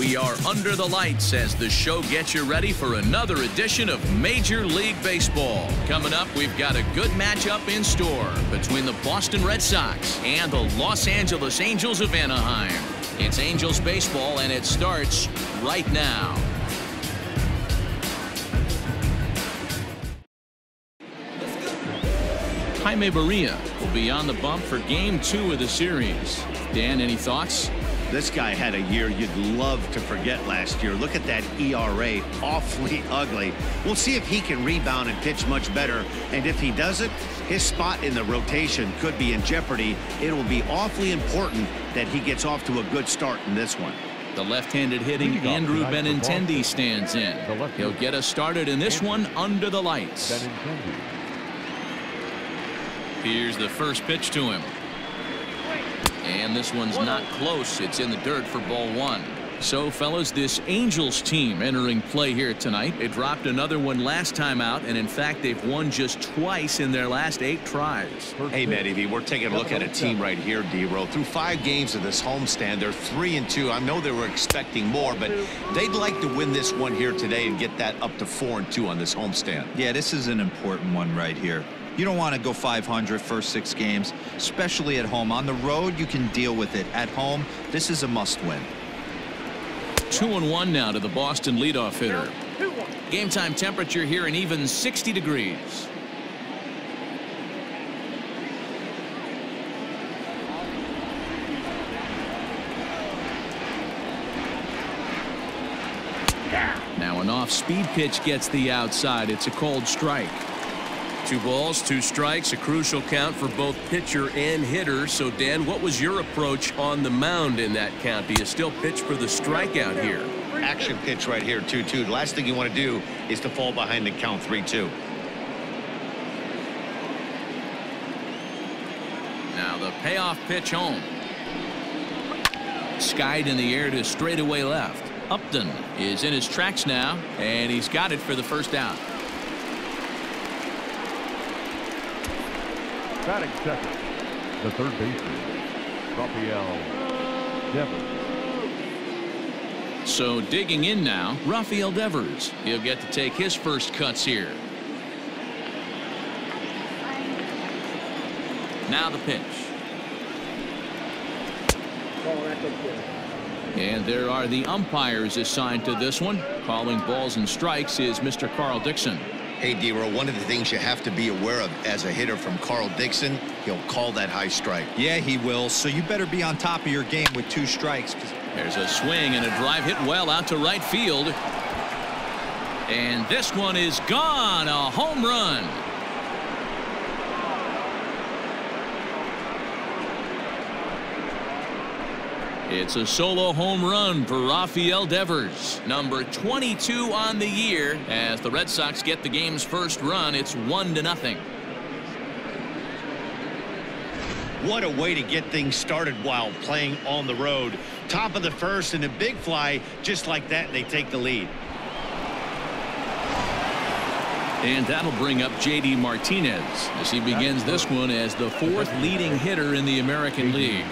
We are under the lights as the show gets you ready for another edition of Major League Baseball. Coming up, we've got a good matchup in store between the Boston Red Sox and the Los Angeles Angels of Anaheim. It's Angels baseball, and it starts right now. Jaime Barria will be on the bump for Game 2 of the series. Dan, any thoughts? This guy had a year you'd love to forget last year. Look at that ERA, awfully ugly. We'll see if he can rebound and pitch much better. And if he doesn't, his spot in the rotation could be in jeopardy. It will be awfully important that he gets off to a good start in this one. The left-handed hitting Andrew Benintendi stands in. He'll get us started in this one under the lights. Here's the first pitch to him. And this one's not close. It's in the dirt for ball one. So, fellas, this Angels team entering play here tonight. They dropped another one last time out, and in fact, they've won just twice in their last 8 tries. Hey, Matty, we're taking a look at a team right here, D-Row. Through 5 games of this homestand, they're 3-2. I know they were expecting more, but they'd like to win this one here today and get that up to 4-2 on this homestand. Yeah, this is an important one right here. You don't want to go 500 first 6 games, especially at home. On the road, you can deal with it. At home, this is a must-win. 2-1 now to the Boston leadoff hitter. Game time temperature here an even 60 degrees. Now an off-speed pitch gets the outside. It's a cold strike. 2 balls, 2 strikes, a crucial count for both pitcher and hitter. So, Dan, what was your approach on the mound in that count? Do you still pitch for the strikeout here? Action pitch right here, 2-2. The last thing you want to do is to fall behind the count 3-2. Now the payoff pitch home. Skied in the air to straightaway left. Upton is in his tracks now, and he's got it for the first out. Batting second, the third baseman, Rafael Devers. So digging in now, Rafael Devers. He'll get to take his first cuts here. Now the pitch. And there are the umpires assigned to this one. Calling balls and strikes is Mr. Carl Dixon. Hey, D-Row, one of the things you have to be aware of as a hitter from Carl Dixon, he'll call that high strike. Yeah, he will. So you better be on top of your game with 2 strikes. There's a swing and a drive hit well out to right field. And this one is gone. A home run. It's a solo home run for Rafael Devers, number 22 on the year. As the Red Sox get the game's first run, it's 1-0. What a way to get things started while playing on the road. Top of the first and a big fly, just like that, they take the lead. And that'll bring up J.D. Martinez as he begins this one as the 4th leading hitter in the American League.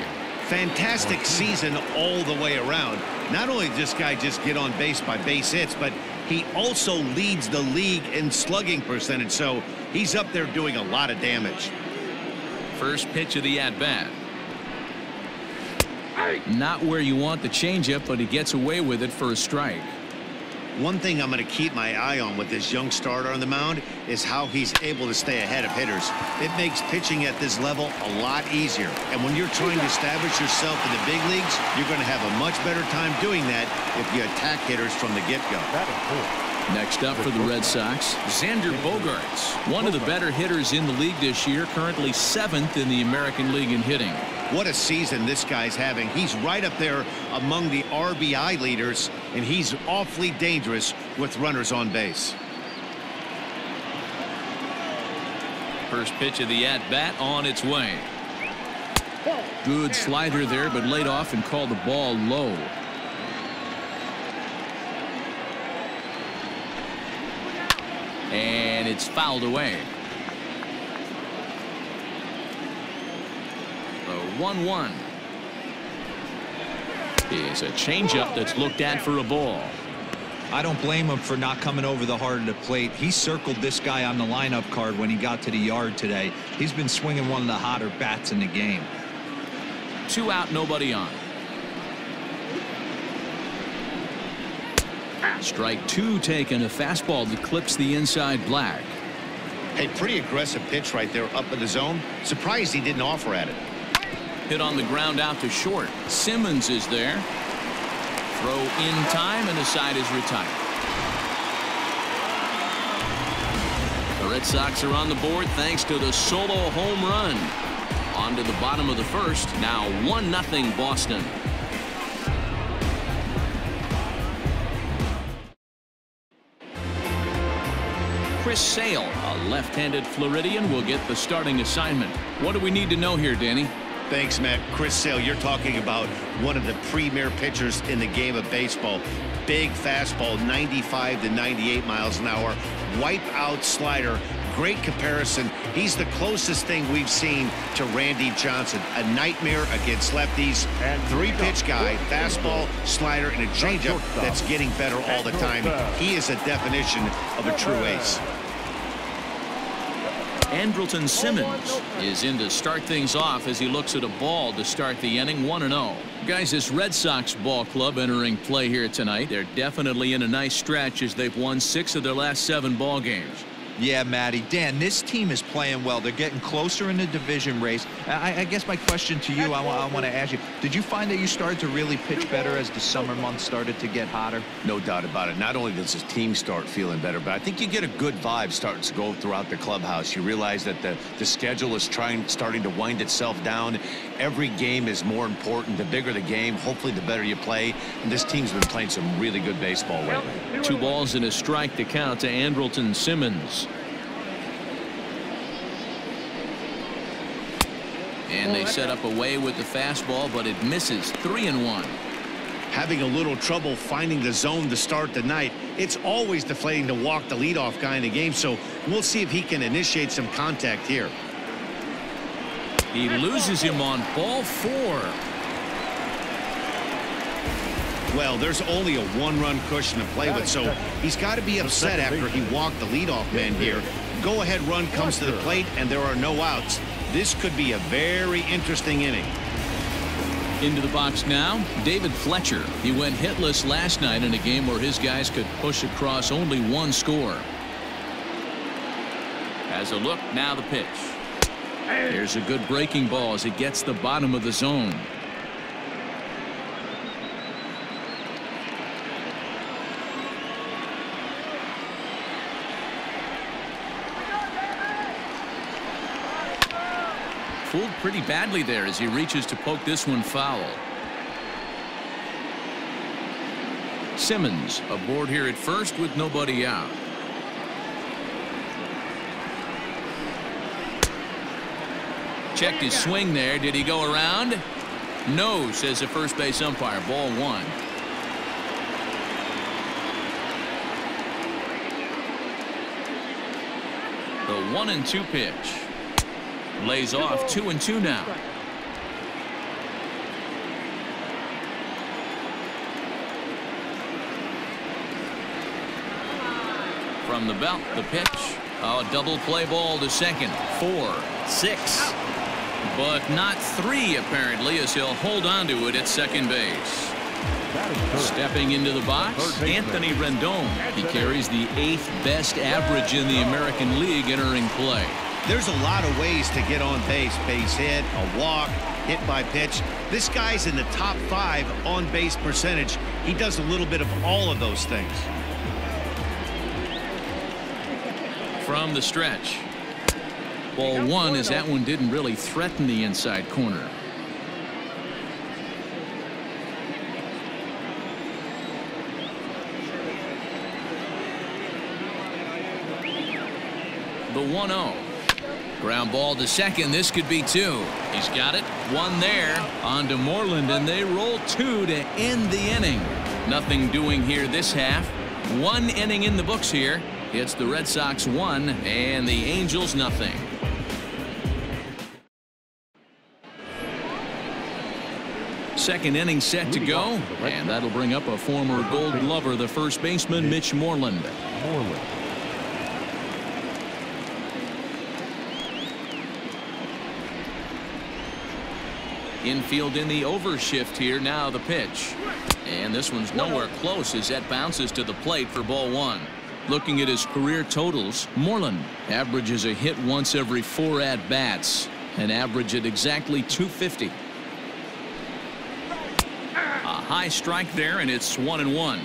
Fantastic season all the way around. Not only did this guy just get on base by base hits, but he also leads the league in slugging percentage, so he's up there doing a lot of damage. First pitch of the at-bat. Not where you want the changeup, but he gets away with it for a strike. One thing I'm going to keep my eye on with this young starter on the mound is how he's able to stay ahead of hitters. It makes pitching at this level a lot easier. And when you're trying to establish yourself in the big leagues, you're going to have a much better time doing that if you attack hitters from the get-go. Next up for the Red Sox, Xander Bogaerts, one of the better hitters in the league this year, currently 7th in the American League in hitting. What a season this guy's having. He's right up there among the RBI leaders, and he's awfully dangerous with runners on base. First pitch of the at-bat on its way. Good slider there, but laid off and called the ball low. And it's fouled away. The 1-1. is a changeup that's looked at for a ball. I don't blame him for not coming over the heart of the plate. He circled this guy on the lineup card when he got to the yard today. He's been swinging one of the hotter bats in the game. 2 out, nobody on. Strike 2 taken, a fastball that clips the inside black. Hey, pretty aggressive pitch right there up in the zone. Surprised he didn't offer at it. Hit on the ground out to short. Simmons is there. Throw in time, and the side is retired. The Red Sox are on the board thanks to the solo home run. On to the bottom of the first. Now 1-0 Boston. Chris Sale, a left-handed Floridian, will get the starting assignment. What do we need to know here, Danny? Thanks, Matt. Chris Sale, you're talking about one of the premier pitchers in the game of baseball. Big fastball, 95 to 98 miles an hour. Wipe-out slider. Great comparison. He's the closest thing we've seen to Randy Johnson. A nightmare against lefties. 3-pitch guy, fastball, slider, and a changeup that's getting better all the time. He is a definition of a true ace. Andrelton Simmons is in to start things off as he looks at a ball to start the inning. 1-0. Guys, this Red Sox ball club entering play here tonight. They're definitely in a nice stretch as they've won 6 of their last 7 ball games. Yeah, Matty. Dan, this team is playing well. They're getting closer in the division race. I guess my question to you, I want to ask you, did you find that you started to really pitch better as the summer months started to get hotter? No doubt about it. Not only does his team start feeling better, but I think you get a good vibe starting to go throughout the clubhouse. You realize that the schedule is starting to wind itself down. Every game is more important. The bigger the game, hopefully the better you play. And this team's been playing some really good baseball lately. 2 balls and a strike to count to Andrelton Simmons. And they set up away with the fastball, but it misses. 3-1. Having a little trouble finding the zone to start the night. It's always deflating to walk the leadoff guy in the game, so we'll see if he can initiate some contact here. He loses him on ball 4. Well, there's only a 1-run cushion to play with, so he's got to be upset after he walked the leadoff man here. Go-ahead run comes to the plate, and there are no outs. This could be a very interesting inning. Into the box now, David Fletcher. He went hitless last night in a game where his guys could push across only 1 score. As a look, now the pitch. Here's a good breaking ball as it gets the bottom of the zone. Fooled pretty badly there as he reaches to poke this one foul. Simmons aboard here at first with nobody out. Checked his swing there. Did he go around? No, says the first base umpire. Ball 1. The 1-2 pitch. Lays off. 2-2 now. From the belt, the pitch. A double play ball to second. 4, 6. But not 3 apparently, as he'll hold on to it at second base. Stepping into the box, Anthony Rendon. He carries the 8th best average in the American League entering play. There's a lot of ways to get on base. Base hit, a walk, hit by pitch. This guy's in the top 5 on base percentage. He does a little bit of all of those things. From the stretch. Ball 1 as that one didn't really threaten the inside corner. The 1-0. Ground ball to second. This could be 2. He's got it. 1 there. On to Moreland, and they roll 2 to end the inning. Nothing doing here this half. 1 inning in the books here. It's the Red Sox 1 and the Angels nothing. Second inning set to go, and that'll bring up a former Gold Glover, the first baseman, Mitch Moreland. Infield in the overshift here. Now the pitch. And this one's nowhere close as that bounces to the plate for ball one. Looking at his career totals, Moreland averages a hit once every 4 at-bats, an average at exactly 250. A high strike there, and it's 1-1.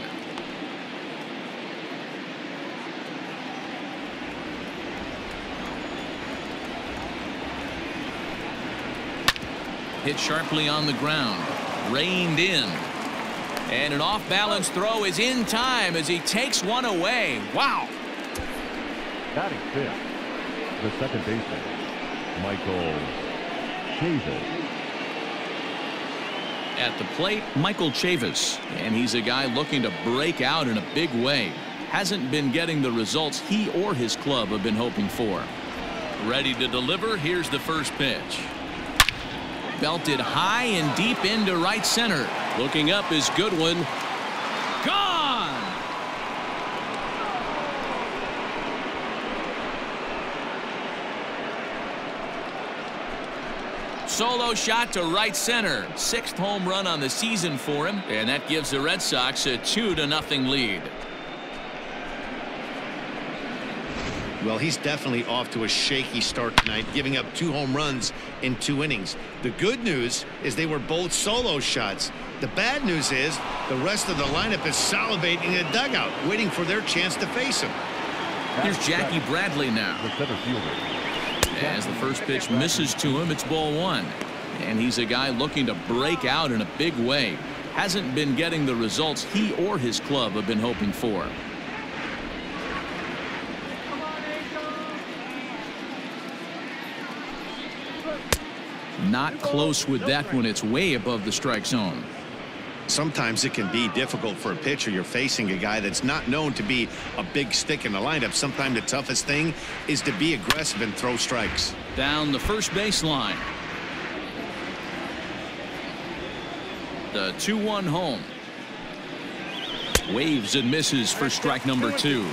Hit sharply on the ground, reined in, and an off-balance throw is in time as he takes one away. Wow. Batting fifth, the second baseman, Michael Chavis. At the plate, Michael Chavis, and he's a guy looking to break out in a big way. Hasn't been getting the results he or his club have been hoping for. Ready to deliver. Here's the first pitch. Belted high and deep into right center. Looking up is Goodwin. Gone! Solo shot to right center. 6th home run on the season for him, and that gives the Red Sox a 2-0 lead. Well, he's definitely off to a shaky start tonight, giving up 2 home runs in 2 innings. The good news is they were both solo shots. The bad news is the rest of the lineup is salivating in the dugout, waiting for their chance to face him. Here's Jackie Bradley now. The center fielder. As the first pitch misses to him, it's ball one. And he's a guy looking to break out in a big way. Hasn't been getting the results he or his club have been hoping for. Not close with that one. It's way above the strike zone. Sometimes it can be difficult for a pitcher. You're facing a guy that's not known to be a big stick in the lineup. Sometimes the toughest thing is to be aggressive and throw strikes. Down the first baseline. The 2-1 home. Waves and misses for strike number 2.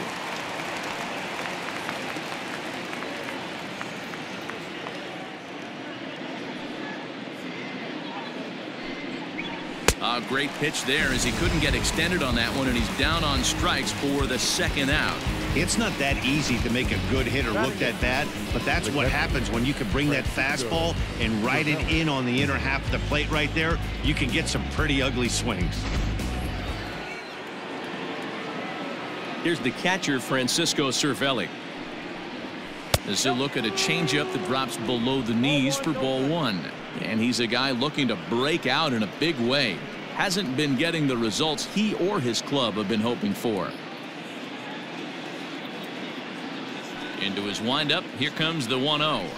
A great pitch there as he couldn't get extended on that one, and he's down on strikes for the 2nd out. It's not that easy to make a good hitter look that bad, but that's what happens when you can bring that fastball and ride it in on the inner half of the plate right there. You can get some pretty ugly swings. Here's the catcher, Francisco Cervelli. As they look at a changeup that drops below the knees for ball one. And he's a guy looking to break out in a big way. Hasn't been getting the results he or his club have been hoping for. Into his windup. Here comes the 1-0.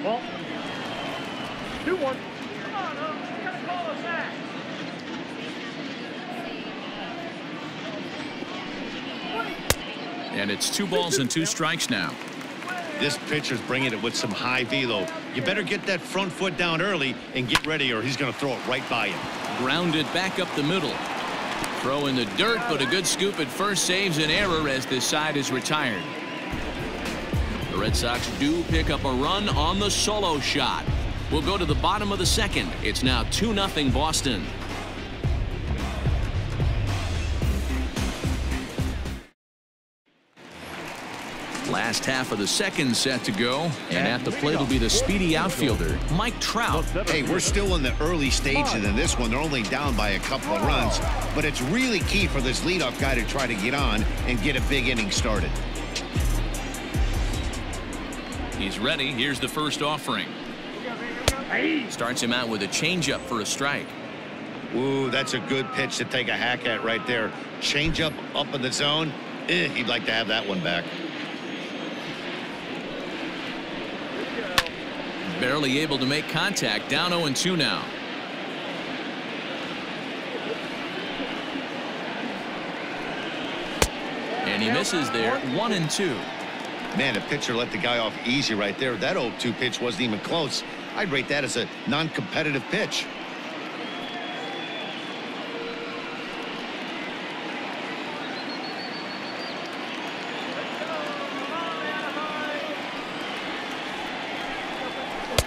Well, 2-1. And it's 2 balls and 2 strikes now. This pitcher's bringing it with some high velo. You better get that front foot down early and get ready, or he's going to throw it right by you. Grounded back up the middle. Throw in the dirt, but a good scoop at first saves an error as this side is retired. The Red Sox do pick up a run on the solo shot. We'll go to the bottom of the 2nd. It's now 2-0 Boston. Last half of the 2nd set to go, and at the plate will be the speedy outfielder, Mike Trout. Hey, we're still in the early stages in this one. They're only down by a couple of runs, but it's really key for this leadoff guy to try to get on and get a big inning started. He's ready. Here's the first offering. Starts him out with a changeup for a strike. Ooh, that's a good pitch to take a hack at right there. Changeup up in the zone. He'd like to have that one back. Barely able to make contact. Down 0-2 now. And he misses there, 1-2. Man, the pitcher let the guy off easy right there. That 0-2 pitch wasn't even close. I'd rate that as a non-competitive pitch.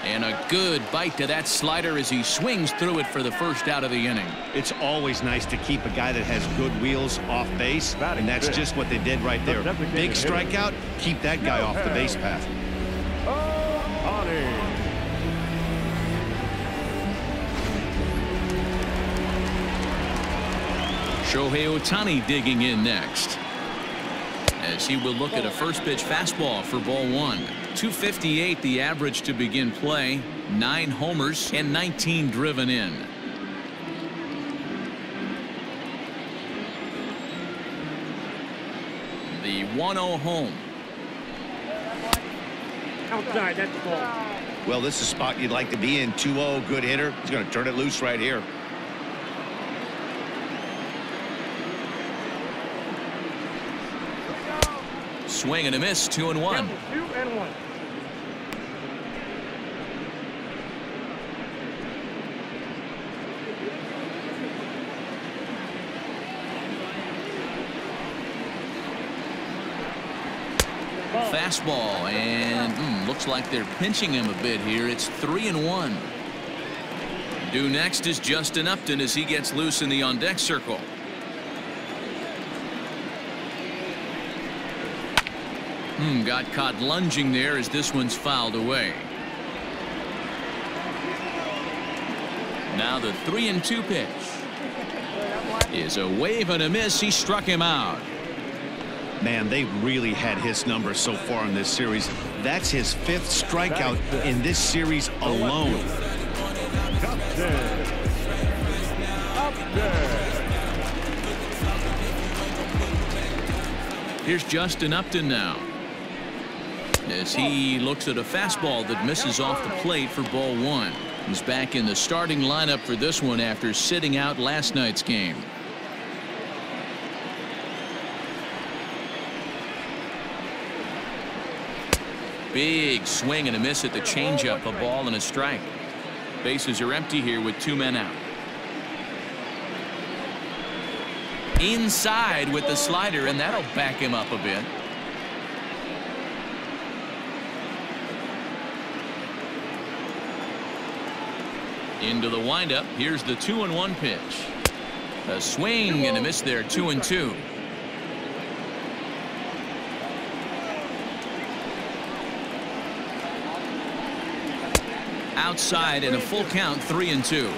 And a good bite to that slider as he swings through it for the first out of the inning. It's always nice to keep a guy that has good wheels off base, and that's just what they did right there. Big strikeout, keep that guy off the base path. Shohei Ohtani digging in next, as he will look at a first pitch fastball for ball 1. 258 the average to begin play. 9 homers and 19 driven in. The 1-0 home. Outside, that's the ball. Well, this is a spot you'd like to be in. 2-0, good hitter. He's going to turn it loose right here. Swing and a miss, 2-1. 2-1. Fastball, and looks like they're pinching him a bit here. It's 3-1. Due next is Justin Upton as he gets loose in the on-deck circle. Got caught lunging there as this one's fouled away. Now the 3-2 pitch is a wave and a miss. He struck him out. Man, they've really had his number so far in this series. That's his 5th strikeout in this series alone. Here's Justin Upton now, as he looks at a fastball that misses off the plate for ball 1. He's back in the starting lineup for this one after sitting out last night's game. Big swing and a miss at the changeup. A ball and a strike. Bases are empty here with 2 men out. Inside with the slider, and that'll back him up a bit. Into the windup. Here's the 2-1 pitch. A swing and a miss there. 2-2. Outside in a full count. 3-2.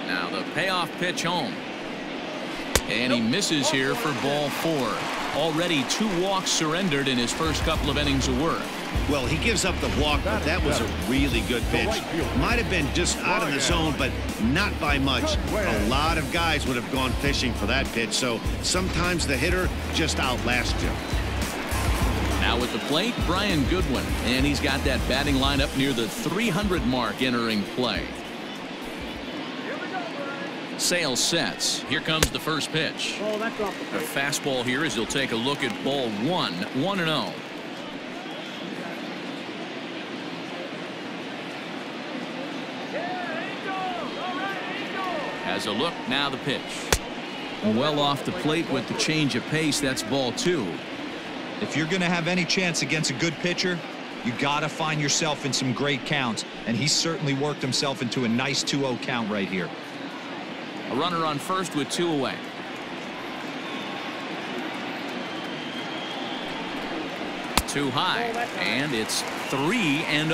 Now the payoff pitch home, and he misses here for ball 4. Already 2 walks surrendered in his first couple of innings of work. Well, he gives up the walk, but that was a really good pitch. Might have been just out of the zone, but not by much. A lot of guys would have gone fishing for that pitch, so sometimes the hitter just outlasts you. Now at the plate, Brian Goodwin, and he's got that batting lineup near the 300 mark entering play. Sales sets. Here comes the first pitch. A fastball here as he'll take a look at ball 1. 1-0. Has a look. Now the pitch. Well off the plate with the change of pace. That's ball 2. If you're going to have any chance against a good pitcher, you got to find yourself in some great counts, and he certainly worked himself into a nice 2-0 count right here. A runner on first with 2 away. Too high, and it's 3-0.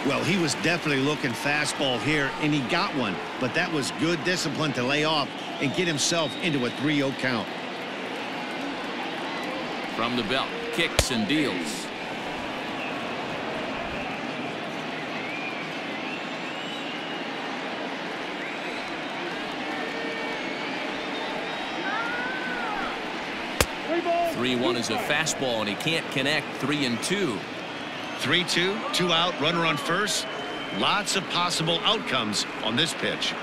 Well, he was definitely looking fastball here, and he got one, but that was good discipline to lay off and get himself into a 3-0 count. From the belt, kicks and deals. 3-1 is a fastball, and he can't connect. 3-2. 3-2, 2 out, runner on first. Lots of possible outcomes on this pitch.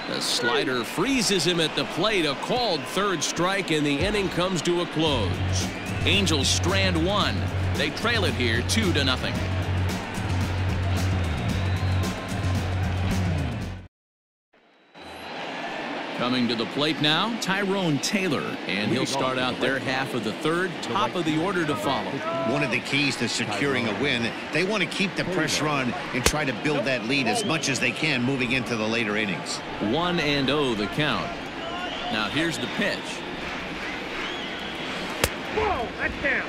The slider freezes him at the plate. A called third strike, and the inning comes to a close. Angels strand one. They trail it here 2-0. Coming to the plate now, Tyrone Taylor, and he'll start out their half of the third. Top of the order to follow. One of the keys to securing a win, they want to keep the pressure on and try to build that lead as much as they can moving into the later innings. 1-0 the count. Now here's the pitch. Whoa, that's down.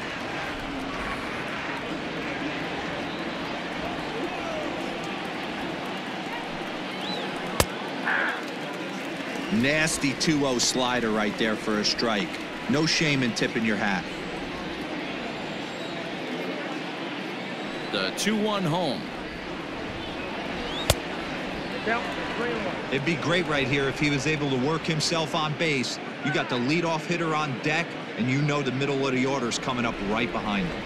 Nasty 2-0 slider right there for a strike. No shame in tipping your hat. The 2-1 home. It'd be great right here if he was able to work himself on base. You got the leadoff hitter on deck, and you know the middle of the order's coming up right behind him.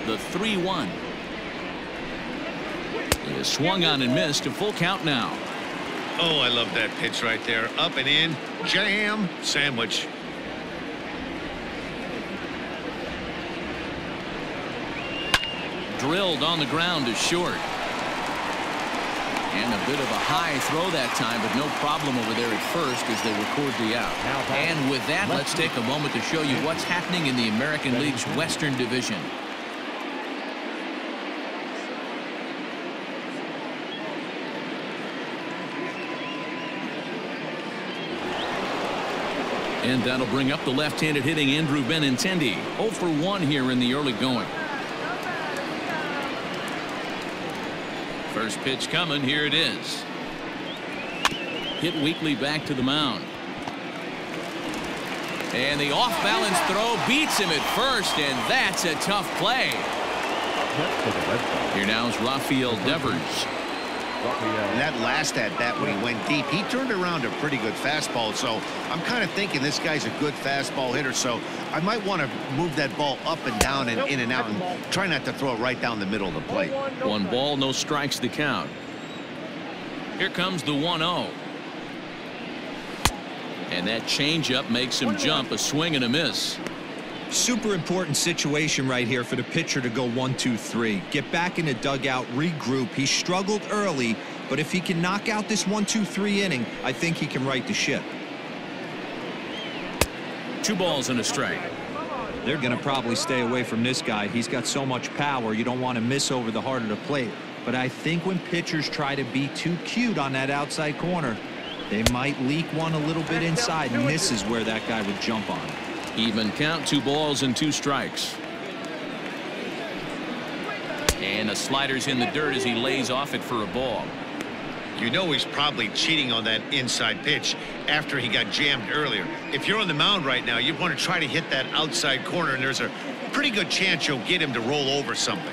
The 3-1. He is swung on and missed. A full count now. Oh, I love that pitch right there. Up and in, jam, sandwich. Drilled on the ground to short. And a bit of a high throw that time, but no problem over there at first as they record the out. And with that, let's take a moment to show you what's happening in the American League's Western Division. And that'll bring up the left-handed hitting Andrew Benintendi. 0 for 1 here in the early going. First pitch coming. Here it is. Hit weakly back to the mound. And the off-balance throw beats him at first, and that's a tough play. Here now is Rafael Devers. And that last at-bat when he went deep, he turned around a pretty good fastball. So I'm kind of thinking this guy's a good fastball hitter. So I might want to move that ball up and down and in and out and try not to throw it right down the middle of the plate. 1 ball, no strikes to count. Here comes the 1-0. And that changeup makes him jump. A swing and a miss. Super important situation right here for the pitcher to go 1-2-3. Get back in the dugout, regroup. He struggled early, but if he can knock out this 1-2-3 inning, I think he can right the ship. 2 balls and a strike. They're going to probably stay away from this guy. He's got so much power, you don't want to miss over the heart of the plate. But I think when pitchers try to be too cute on that outside corner, they might leak one a little bit inside, and this is where that guy would jump on. Even count. 2 balls and 2 strikes. And the slider's in the dirt as he lays off it for a ball. You know he's probably cheating on that inside pitch after he got jammed earlier. If you're on the mound right now, you want to try to hit that outside corner, and there's a pretty good chance you'll get him to roll over something.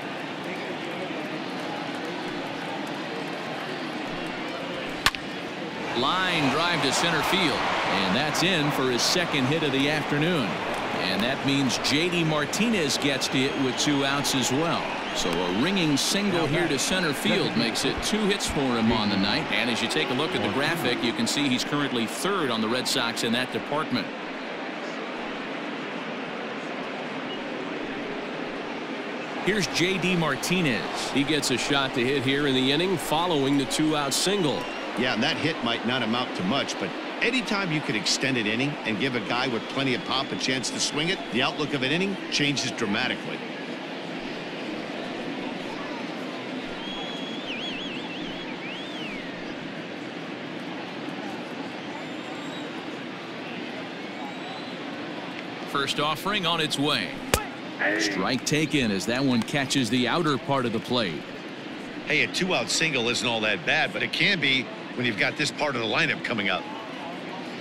Line drive to center field, and that's in for his second hit of the afternoon. And that means J.D. Martinez gets to hit with 2 outs as well. So a ringing single here to center field makes it 2 hits for him on the night. And as you take a look at the graphic, you can see he's currently 3rd on the Red Sox in that department. Here's J.D. Martinez. He gets a shot to hit here in the inning following the 2-out single. Yeah, and that hit might not amount to much, but anytime you can extend an inning and give a guy with plenty of pop a chance to swing it, the outlook of an inning changes dramatically. First offering on its way. Strike taken as that one catches the outer part of the plate. Hey, a 2-out single isn't all that bad, but it can be when you've got this part of the lineup coming up.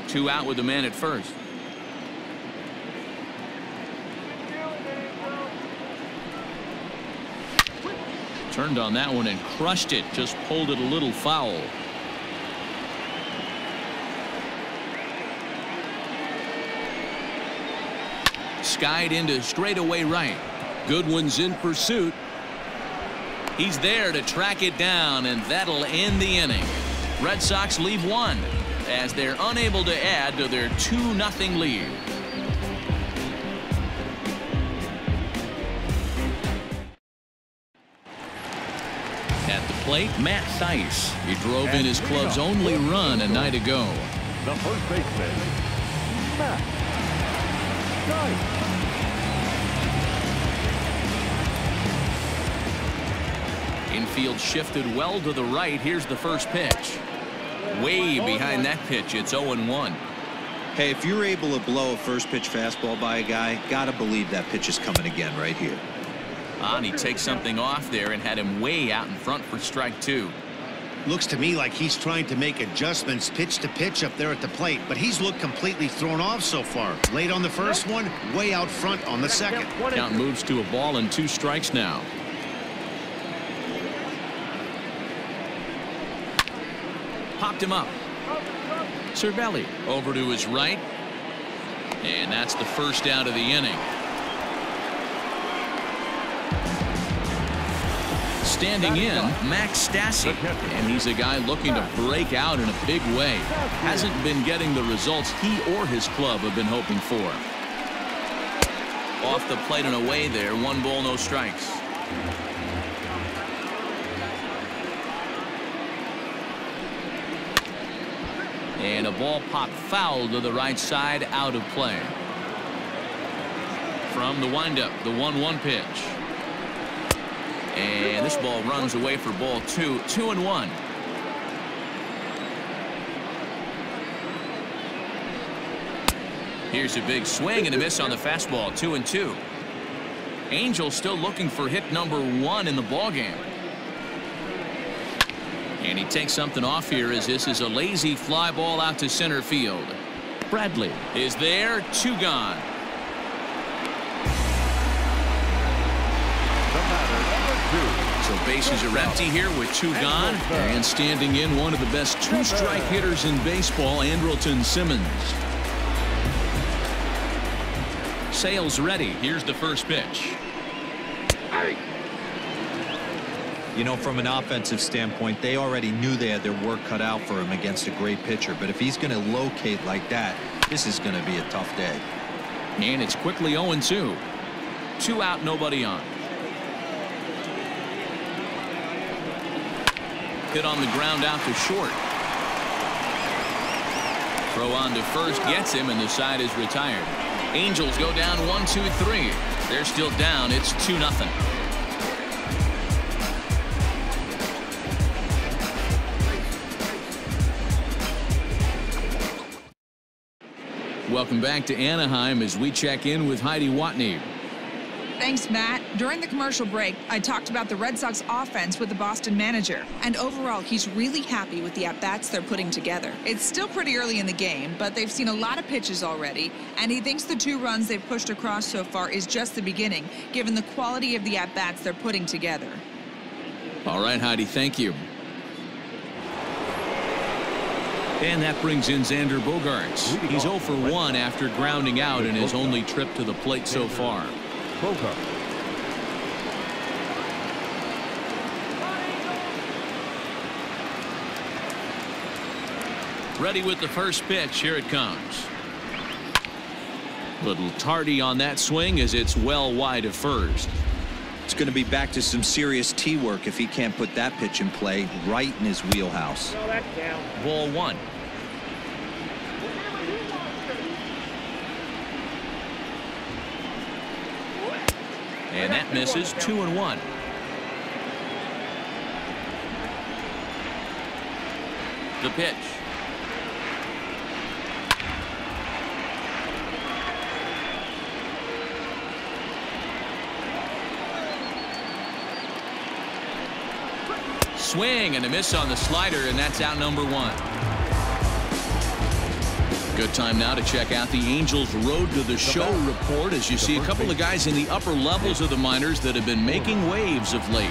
2 out with the man at first. Turned on that one and crushed it. Just pulled it a little foul. Skied into straightaway right. Goodwin's in pursuit. He's there to track it down, and that'll end the inning. Red Sox leave one as they're unable to add to their 2-0 lead. At the plate, Matt Thaiss. He drove in his club's only run a night ago. The first baseman, Matt Thaiss. Infield shifted well to the right. Here's the first pitch. Way behind that pitch. It's 0-1. Hey, if you're able to blow a first pitch fastball by a guy, gotta believe that pitch is coming again right here. And he takes something off there and had him way out in front for strike 2. Looks to me like he's trying to make adjustments pitch to pitch up there at the plate, but he's looked completely thrown off so far. Late on the first one, way out front on the second. Count moves to a ball and 2 strikes now. Popped him up. Cervelli over to his right. And that's the first out of the inning. Standing in, Max Stassi. And he's a guy looking to break out in a big way. Hasn't been getting the results he or his club have been hoping for. Off the plate and away there. 1 ball, no strikes. And a ball popped foul to the right side, out of play. From the windup, the 1-1 pitch. And this ball runs away for ball 2. 2-1. Here's a big swing and a miss on the fastball. 2-2. Angels still looking for hit number 1 in the ballgame. And he takes something off here as this is a lazy fly ball out to center field. Bradley is there. 2 gone. So bases are empty here with 2 gone. And standing in, one of the best 2-strike hitters in baseball, Andrelton Simmons. Sale's ready. Here's the first pitch. You know, from an offensive standpoint, they already knew they had their work cut out for him against a great pitcher. But if he's going to locate like that, this is going to be a tough day. And it's quickly 0-2. 2 out, nobody on. Hit on the ground out to short. Throw on to first, gets him, and the side is retired. Angels go down 1-2-3. They're still down. It's 2-0. Welcome back to Anaheim as we check in with Heidi Watney. Thanks, Matt. During the commercial break, I talked about the Red Sox offense with the Boston manager. And overall, he's really happy with the at-bats they're putting together. It's still pretty early in the game, but they've seen a lot of pitches already. And he thinks the 2 runs they've pushed across so far is just the beginning, given the quality of the at-bats they're putting together. All right, Heidi, thank you. And that brings in Xander Bogaerts. He's 0 for 1 after grounding out in his only trip to the plate so far. Ready with the first pitch. Here it comes. Little tardy on that swing as it's well wide of first. It's going to be back to some serious tee work if he can't put that pitch in play right in his wheelhouse. Ball 1. And that misses. 2-1. The pitch. Swing and a miss on the slider, and that's out number 1. Good time now to check out the Angels Road to the Show report as you see a couple of guys in the upper levels of the minors that have been making waves of late.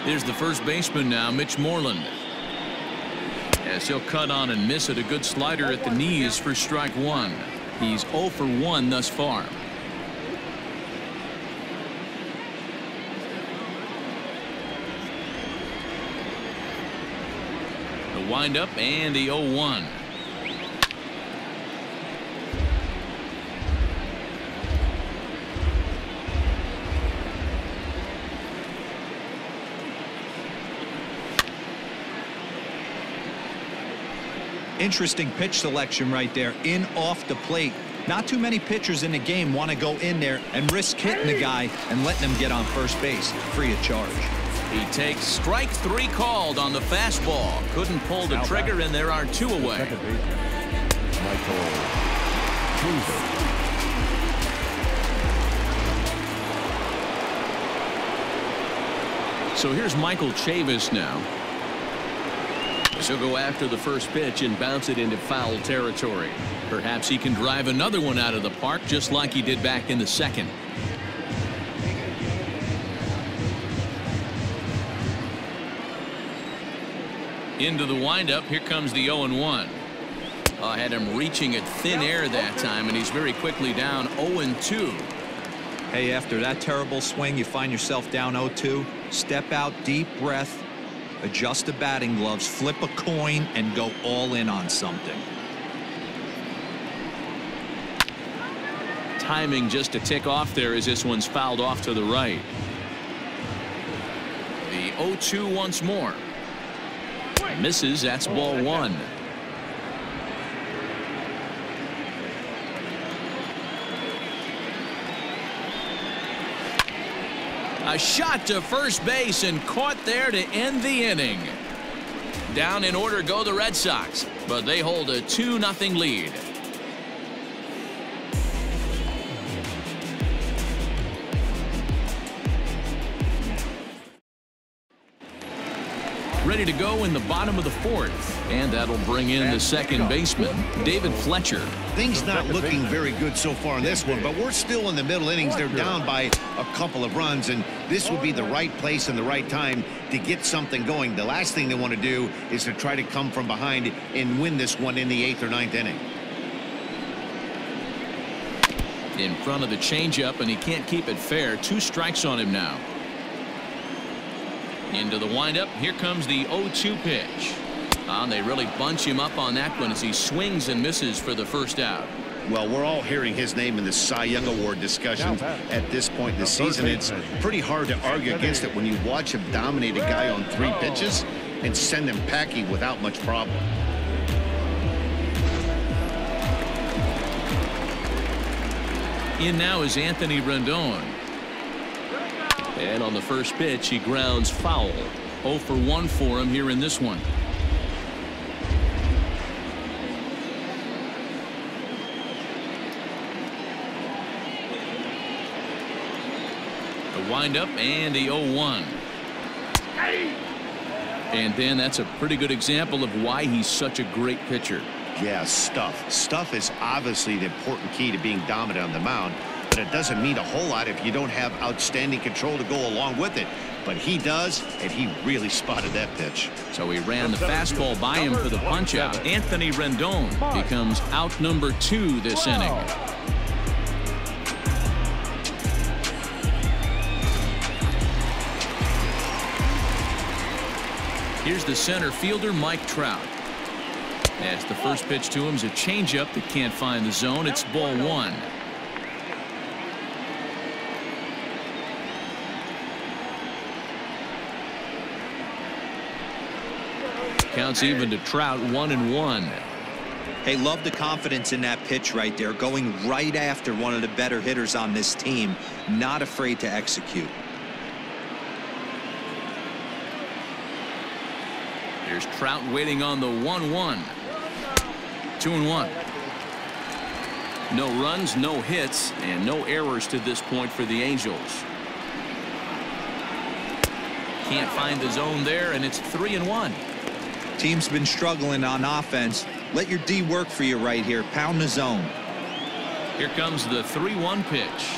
Here's the first baseman now, Mitch Moreland. As he'll cut on and miss it, a good slider at the knees for strike one. He's 0 for 1 thus far. The windup and the 0-1. Interesting pitch selection right there, in off the plate. Not too many pitchers in the game want to go in there and risk hitting the guy and letting him get on first base free of charge. He takes strike 3 called on the fastball. Couldn't pull the trigger, and there are 2 away. So here's Michael Chavis now. He'll go after the first pitch and bounce it into foul territory. Perhaps he can drive another one out of the park just like he did back in the second. Into the windup. Here comes the 0-1. I had him reaching at thin air that time, and he's very quickly down 0-2. Hey, after that terrible swing, you find yourself down 0-2. Step out, deep breath. Adjust the batting gloves, flip a coin, and go all in on something. Timing just to tick off there as this one's fouled off to the right. The 0-2 once more. Misses. That's ball 1. A shot to first base and caught there to end the inning. Down in order go the Red Sox, but they hold a 2-0 lead. Ready to go in the bottom of the 4th, and that'll bring in the second baseman, David Fletcher. Things not looking very good so far in this one, but we're still in the middle innings. They're down by a couple of runs, and this would be the right place and the right time to get something going. The last thing they want to do is to try to come from behind and win this one in the 8th or 9th inning. In front of the changeup, and he can't keep it fair. 2 strikes on him now. Into the windup. Here comes the 0-2 pitch. They really bunch him up on that one as he swings and misses for the first out. Well, we're all hearing his name in the Cy Young Award discussions at this point in the season. It's pretty hard to argue against it when you watch him dominate a guy on 3 pitches and send him packing without much problem. In now is Anthony Rendon. And on the first pitch, he grounds foul. 0 for 1 for him here in this one. The windup and the 0-1. And then that's a pretty good example of why he's such a great pitcher. Yeah, stuff. Stuff is obviously the important key to being dominant on the mound. But it doesn't mean a whole lot if you don't have outstanding control to go along with it. But he does, and he really spotted that pitch. So he ran the fastball by him for the punch-out. Anthony Rendon becomes out number 2 this inning. Here's the center fielder, Mike Trout. As the first pitch to him is a changeup that can't find the zone. It's ball 1. Counts even to Trout, 1-1. Hey, love the confidence in that pitch right there, going right after one of the better hitters on this team, not afraid to execute. Here's Trout waiting on the 1-1. 2-1. No runs, no hits, and no errors to this point for the Angels. Can't find the zone there, and it's 3-1. Team's been struggling on offense. Let your D work for you right here. Pound the zone. Here comes the 3-1 pitch.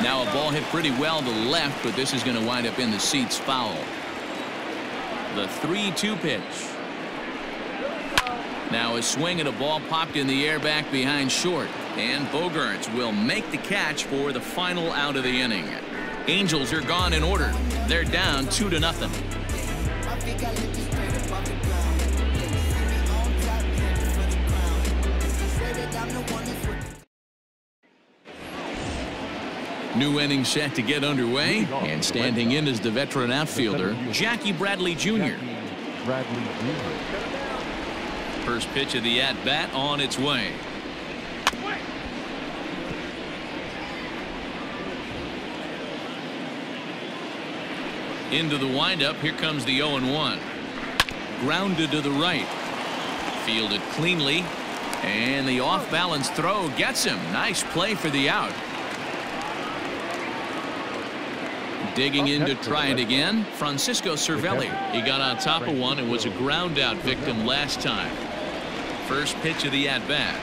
Now a ball hit pretty well to left, but this is going to wind up in the seats foul. The 3-2 pitch. Now a swing and a ball popped in the air back behind short. And Bogaerts will make the catch for the final out of the inning. Angels are gone in order. They're down 2-0. New inning set to get underway, and standing in is the veteran outfielder, Jackie Bradley Jr. First pitch of the at-bat on its way. Into the windup. Here comes the 0-1. Grounded to the right. Fielded cleanly. And the off-balance throw gets him. Nice play for the out. Digging in to try it again, Francisco Cervelli. He got on top of one and was a ground out victim last time. First pitch of the at-bat.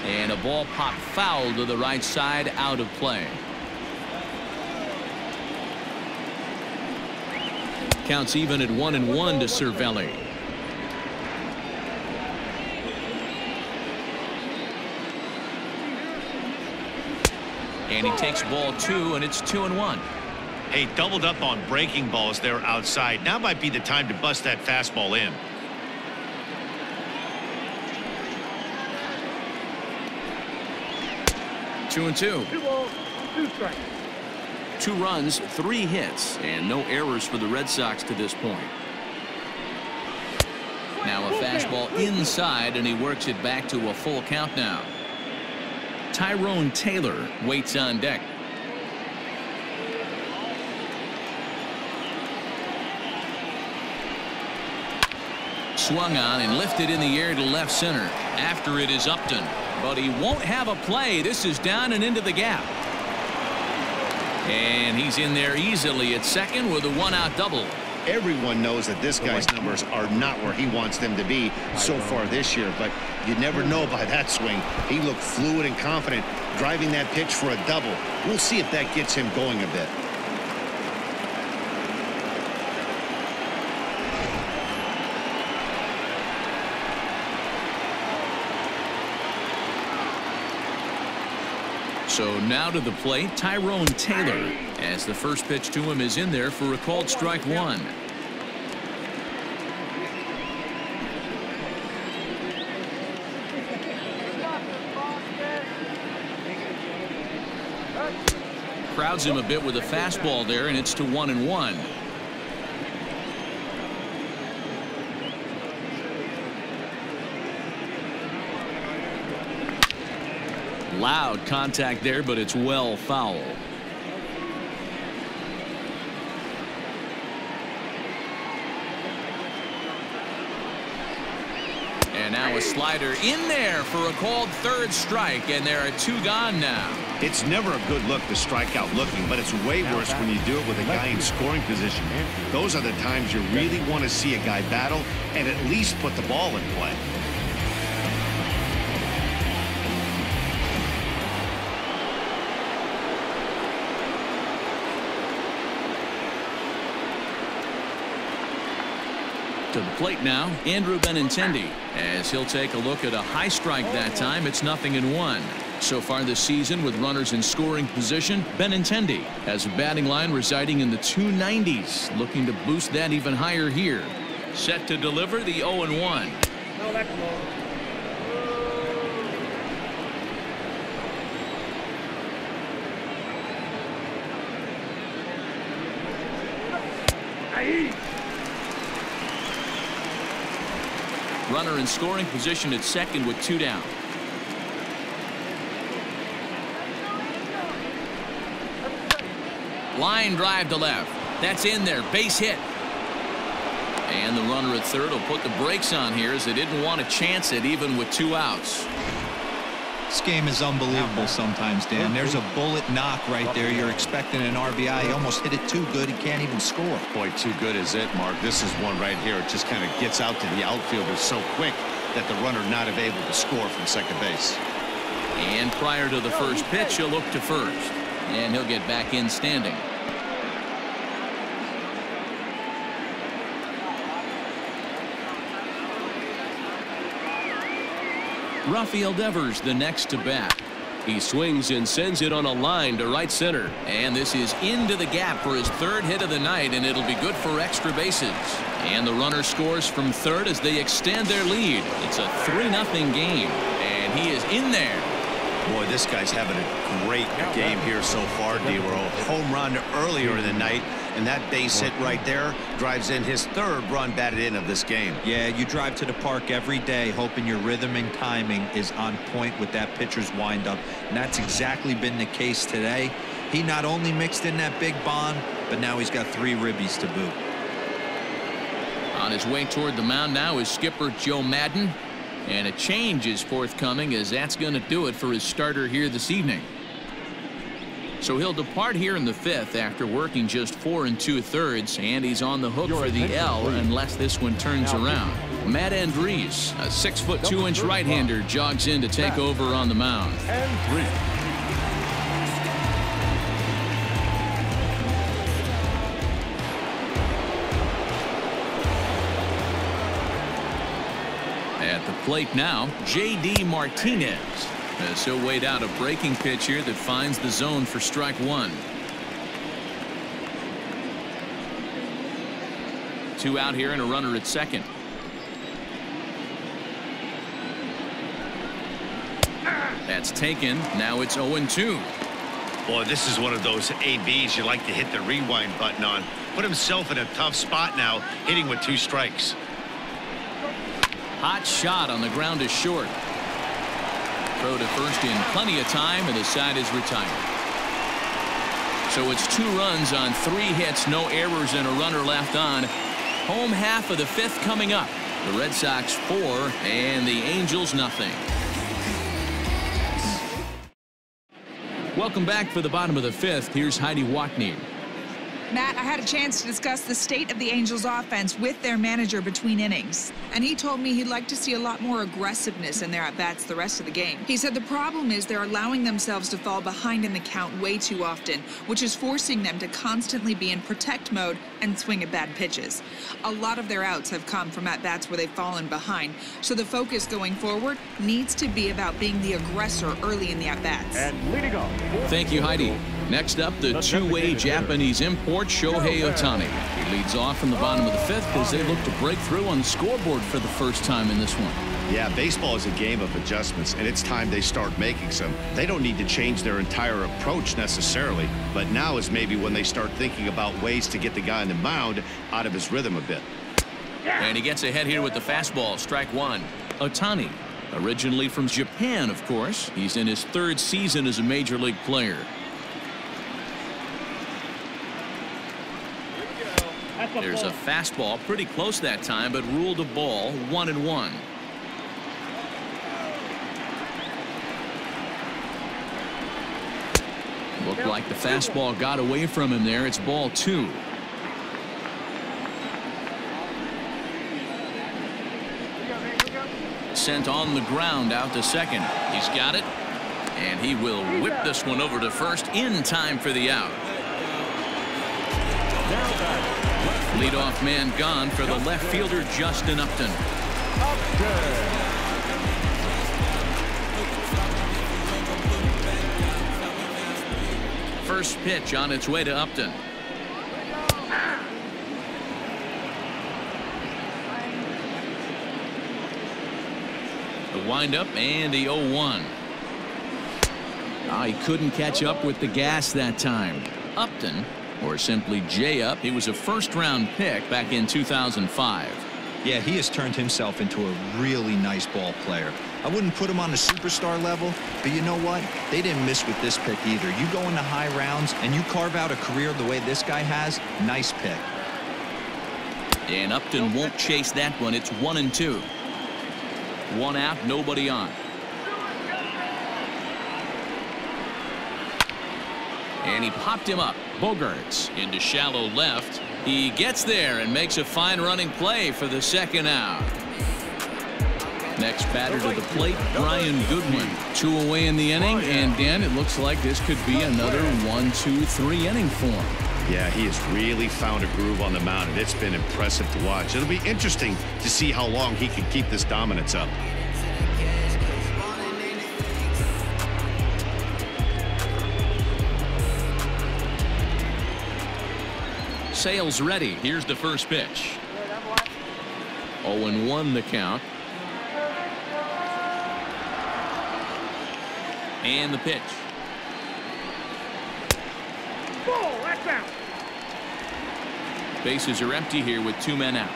And a ball popped foul to the right side, out of play. Counts even at 1-1 to Cervelli. And he takes ball 2, and it's 2-1. Hey, doubled up on breaking balls there outside. Now might be the time to bust that fastball in. Two and two. 2 balls, 2 strikes. 2 runs, 3 hits, and no errors for the Red Sox to this point. Now a fastball inside, and he works it back to a full count now. Tyrone Taylor waits on deck. Swung on and lifted in the air to left center. After it is Upton, but he won't have a play. This is down and into the gap. And he's in there easily at second with a 1-out double. Everyone knows that this guy's numbers are not where he wants them to be so far this year, but you never know by that swing. He looked fluid and confident driving that pitch for a double. We'll see if that gets him going a bit. So now to the plate, Tyrone Taylor, as the first pitch to him is in there for a called strike 1. Crowds him a bit with a fastball there, and it's to 1-1. Loud contact there, but it's well foul. And now a slider in there for a called third strike, and there are 2 gone now. It's never a good look to strike out looking, but it's way worse when you do it with a guy in scoring position. Those are the times you really want to see a guy battle and at least put the ball in play. To the plate now, Andrew Benintendi, as he'll take a look at a high strike that time. It's 0-1. So far this season, with runners in scoring position, Benintendi has a batting line residing in the 290s, looking to boost that even higher here. Set to deliver the 0-1. No, that's low. Runner in scoring position at second with 2 down. Line drive to left. That's in there. Base hit. And the runner at third will put the brakes on here as they didn't want to chance it even with 2 outs. This game is unbelievable sometimes, Dan. There's a bullet knock right there. You're expecting an RBI. He almost hit it too good. He can't even score. Boy, too good is it, Mark. This is one right here. It just kind of gets out to the outfielder so quick that the runner not able to score from second base. And prior to the first pitch, he'll look to first. And he'll get back in standing. Rafael Devers, the next to bat. He swings and sends it on a line to right center. And this is into the gap for his third hit of the night, and it'll be good for extra bases. And the runner scores from third as they extend their lead. It's a 3-0 game, and he is in there. Boy, this guy's having a great game here so far, D-Roll. Home run earlier in the night, and that base hit right there drives in his third run batted in of this game. Yeah, you drive to the park every day hoping your rhythm and timing is on point with that pitcher's windup, and that's exactly been the case today. He not only mixed in that big bomb, but now he's got 3 ribbies to boot. On his way toward the mound now is skipper Joe Madden. And a change is forthcoming, as that's going to do it for his starter here this evening. So he'll depart here in the 5th after working just 4 2/3, and he's on the hook for the L unless this one turns around. Matt Andriese, a 6'2" right-hander, jogs in to take over on the mound. At the plate now, J.D. Martinez. As he'll wait out a breaking pitch here that finds the zone for strike 1. 2 out here and a runner at second. That's taken. Now it's 0-2. Boy, this is one of those ABs you like to hit the rewind button on. Put himself in a tough spot now, hitting with 2 strikes. Hot shot on the ground is short. Throw to first in plenty of time, and the side is retired. So it's 2 runs on 3 hits, no errors, and a runner left on. Home half of the 5th coming up. The Red Sox 4 and the Angels nothing. Welcome back for the bottom of the 5th. Here's Heidi Watney. Matt, I had a chance to discuss the state of the Angels offense with their manager between innings, and he told me he'd like to see a lot more aggressiveness in their at-bats the rest of the game. He said the problem is they're allowing themselves to fall behind in the count way too often, which is forcing them to constantly be in protect mode and swing at bad pitches. A lot of their outs have come from at-bats where they've fallen behind, so the focus going forward needs to be about being the aggressor early in the at-bats. And leading off. Thank you, Heidi. Next up, the two-way Japanese import, Shohei Ohtani. He leads off from the bottom of the 5th as they look to break through on the scoreboard for the first time in this one. Yeah, baseball is a game of adjustments, and it's time they start making some. They don't need to change their entire approach necessarily, but now is maybe when they start thinking about ways to get the guy on the mound out of his rhythm a bit. And he gets ahead here with the fastball, strike 1. Ohtani, originally from Japan, of course. He's in his 3rd season as a major league player. There's a fastball pretty close that time, but ruled a ball, 1-1. Looked like the fastball got away from him there. It's ball 2. Sent on the ground out to second. He's got it, and he will whip this one over to first in time for the out. Leadoff man gone for the left fielder, Justin Upton. First pitch on its way to Upton. The windup and the 0-1. He couldn't catch up with the gas that time. Upton, or simply J-Up, he was a first-round pick back in 2005. Yeah, he has turned himself into a really nice ball player. I wouldn't put him on a superstar level, but you know what? They didn't miss with this pick either. You go into high rounds and you carve out a career the way this guy has, nice pick. And Upton won't chase that one. It's 1-2. 1 out, nobody on. And he popped him up. Bogarts into shallow left. He gets there and makes a fine running play for the 2nd out. Next batter to the plate, Brian Goodwin. 2 away in the inning, and Dan, it looks like this could be another 1-2-3 inning for him. Yeah, he has really found a groove on the mound, and it's been impressive to watch. It'll be interesting to see how long he can keep this dominance up. Sales ready. Here's the first pitch. 0-1 the count. And the pitch. Ball, that's out. Bases are empty here with 2 men out.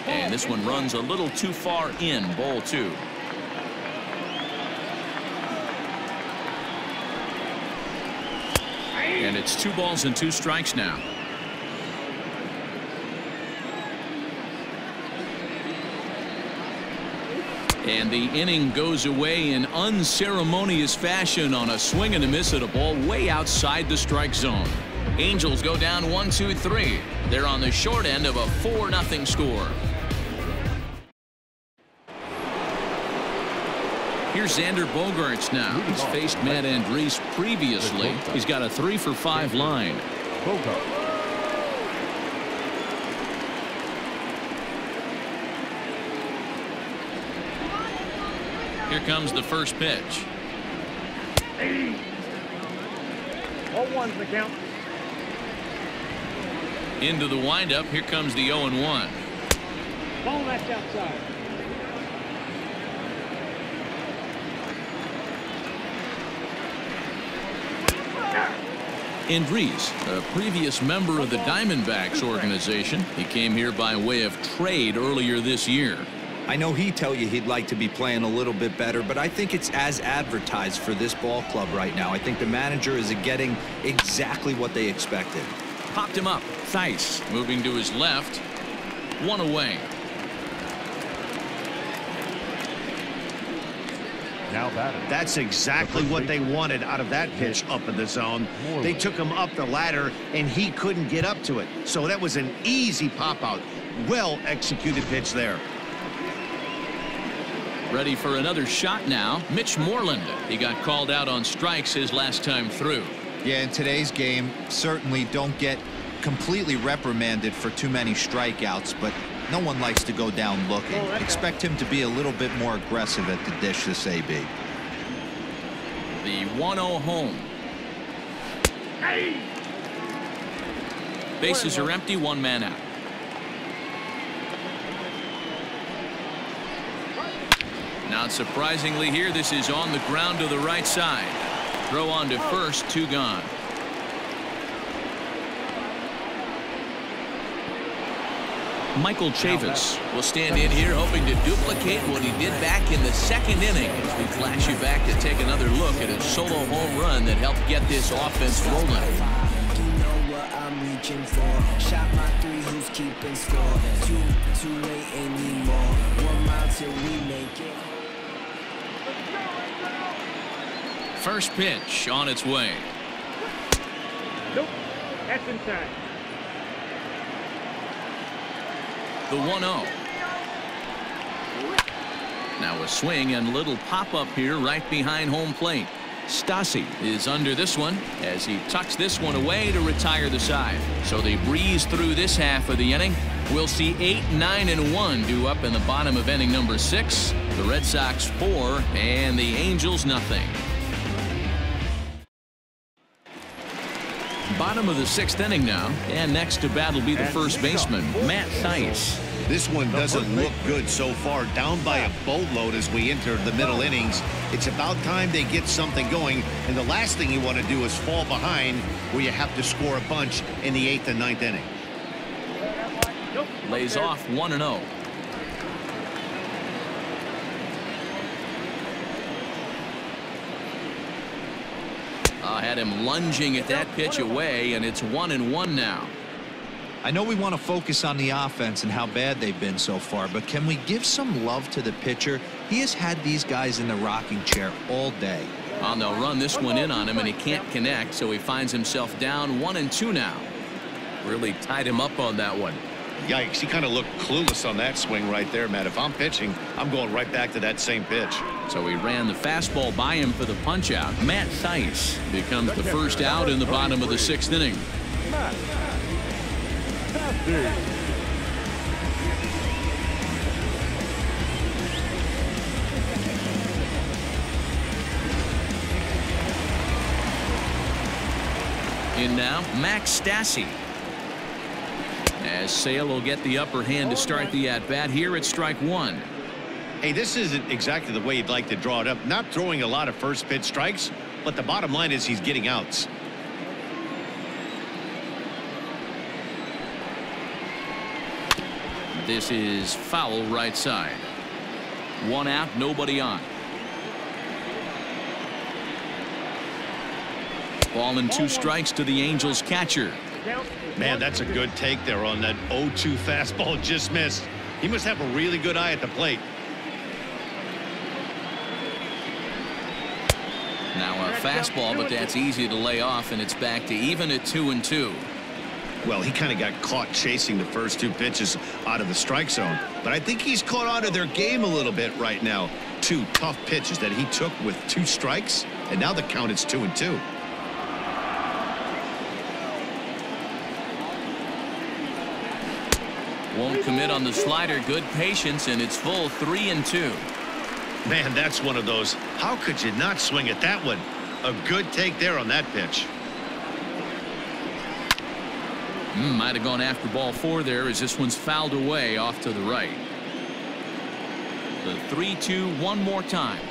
And this one runs a little too far in. Ball 2. And it's 2 balls and 2 strikes now. And the inning goes away in unceremonious fashion on a swing and a miss at a ball way outside the strike zone. Angels go down 1-2-3. They're on the short end of a 4-0 score. Here's Xander Bogaerts now. He's faced Matt Andriese previously. He's got a 3-for-5 line. Here comes the first pitch. 0-1's the count. Into the windup. Here comes the 0-1. Ball, that's outside. Andriese, a previous member of the Diamondbacks organization. He came here by way of trade earlier this year. I know he'd tell you he'd like to be playing a little bit better, but I think it's as advertised for this ball club right now. I think the manager is getting exactly what they expected. Popped him up. Theis moving to his left. 1 away. Now batting. That's exactly what they wanted out of that pitch up in the zone. They took him up the ladder, and he couldn't get up to it. So that was an easy pop-out. Well-executed pitch there. Ready for another shot now. Mitch Moreland. He got called out on strikes his last time through. Yeah, in today's game, certainly don't get completely reprimanded for too many strikeouts, but no one likes to go down looking. Expect him to be a little bit more aggressive at the dish this AB. The 1-0 home. Bases are empty, 1 man out. Not surprisingly here, this is on the ground to the right side. Throw on to first, 2 gone. Michael Chavis will stand in here hoping to duplicate what he did back in the 2nd inning as we flash you back to take another look at a solo home run that helped get this offense rolling. You know what I'm reaching for. Shot my 3, who's keeping score? Too late anymore. 1 mile till we make it. First pitch on its way. Nope, that's inside. The 1-0. Now a swing and little pop-up here right behind home plate. Stassi is under this one as he tucks this one away to retire the side. So they breeze through this half of the inning. We'll see 8, 9, and 1 due up in the bottom of inning number 6. The Red Sox 4 and the Angels nothing. Bottom of the 6th inning now, and next to bat will be the first baseman, Matt Theis. This one doesn't look good so far. Down by a boatload as we enter the middle innings. It's about time they get something going, and the last thing you want to do is fall behind where you have to score a bunch in the 8th and 9th inning. Lays off 1-0. Had him lunging at that pitch away, and it's 1-1 now. I know we want to focus on the offense and how bad they've been so far, but can we give some love to the pitcher? He has had these guys in the rocking chair all day. Well, they'll run this one in on him, and he can't connect, so he finds himself down 1-2 now. Really tied him up on that one. Yikes, he kind of looked clueless on that swing right there, Matt. If I'm pitching, I'm going right back to that same pitch. So he ran the fastball by him for the punch out. Matt Theis becomes the first out in the bottom of the 6th inning. Matt In now, Max Stassi. As Sale will get the upper hand to start the at-bat here at strike 1. Hey, this isn't exactly the way you'd like to draw it up. Not throwing a lot of first pitch strikes, but the bottom line is he's getting outs. This is foul right side. 1 out, nobody on. Ball and 2 strikes to the Angels catcher. Man, that's a good take there on that 0-2 fastball just missed. He must have a really good eye at the plate. Now a fastball, but that's easy to lay off, and it's back to even at 2-2. Well, he kind of got caught chasing the first 2 pitches out of the strike zone. But I think he's caught on to their game a little bit right now. 2 tough pitches that he took with 2 strikes, and now the count is 2-2. Won't commit on the slider. Good patience, and it's full 3-2. Man, that's one of those. How could you not swing at that one? A good take there on that pitch. Might have gone after ball 4 there as this one's fouled away off to the right. The 3-2 one more time.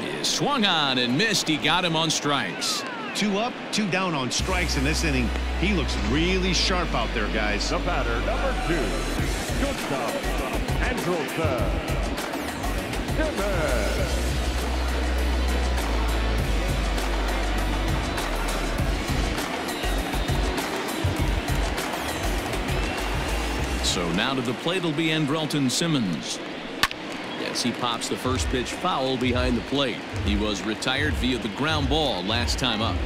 He swung on and missed. He got him on strikes. 2 up, 2 down on strikes in this inning. He looks really sharp out there, guys. The batter, number 2, Gustav Andrelson. So now to the plate will be Andrelton Simmons. Yes, he pops the first pitch foul behind the plate. He was retired via the ground ball last time up.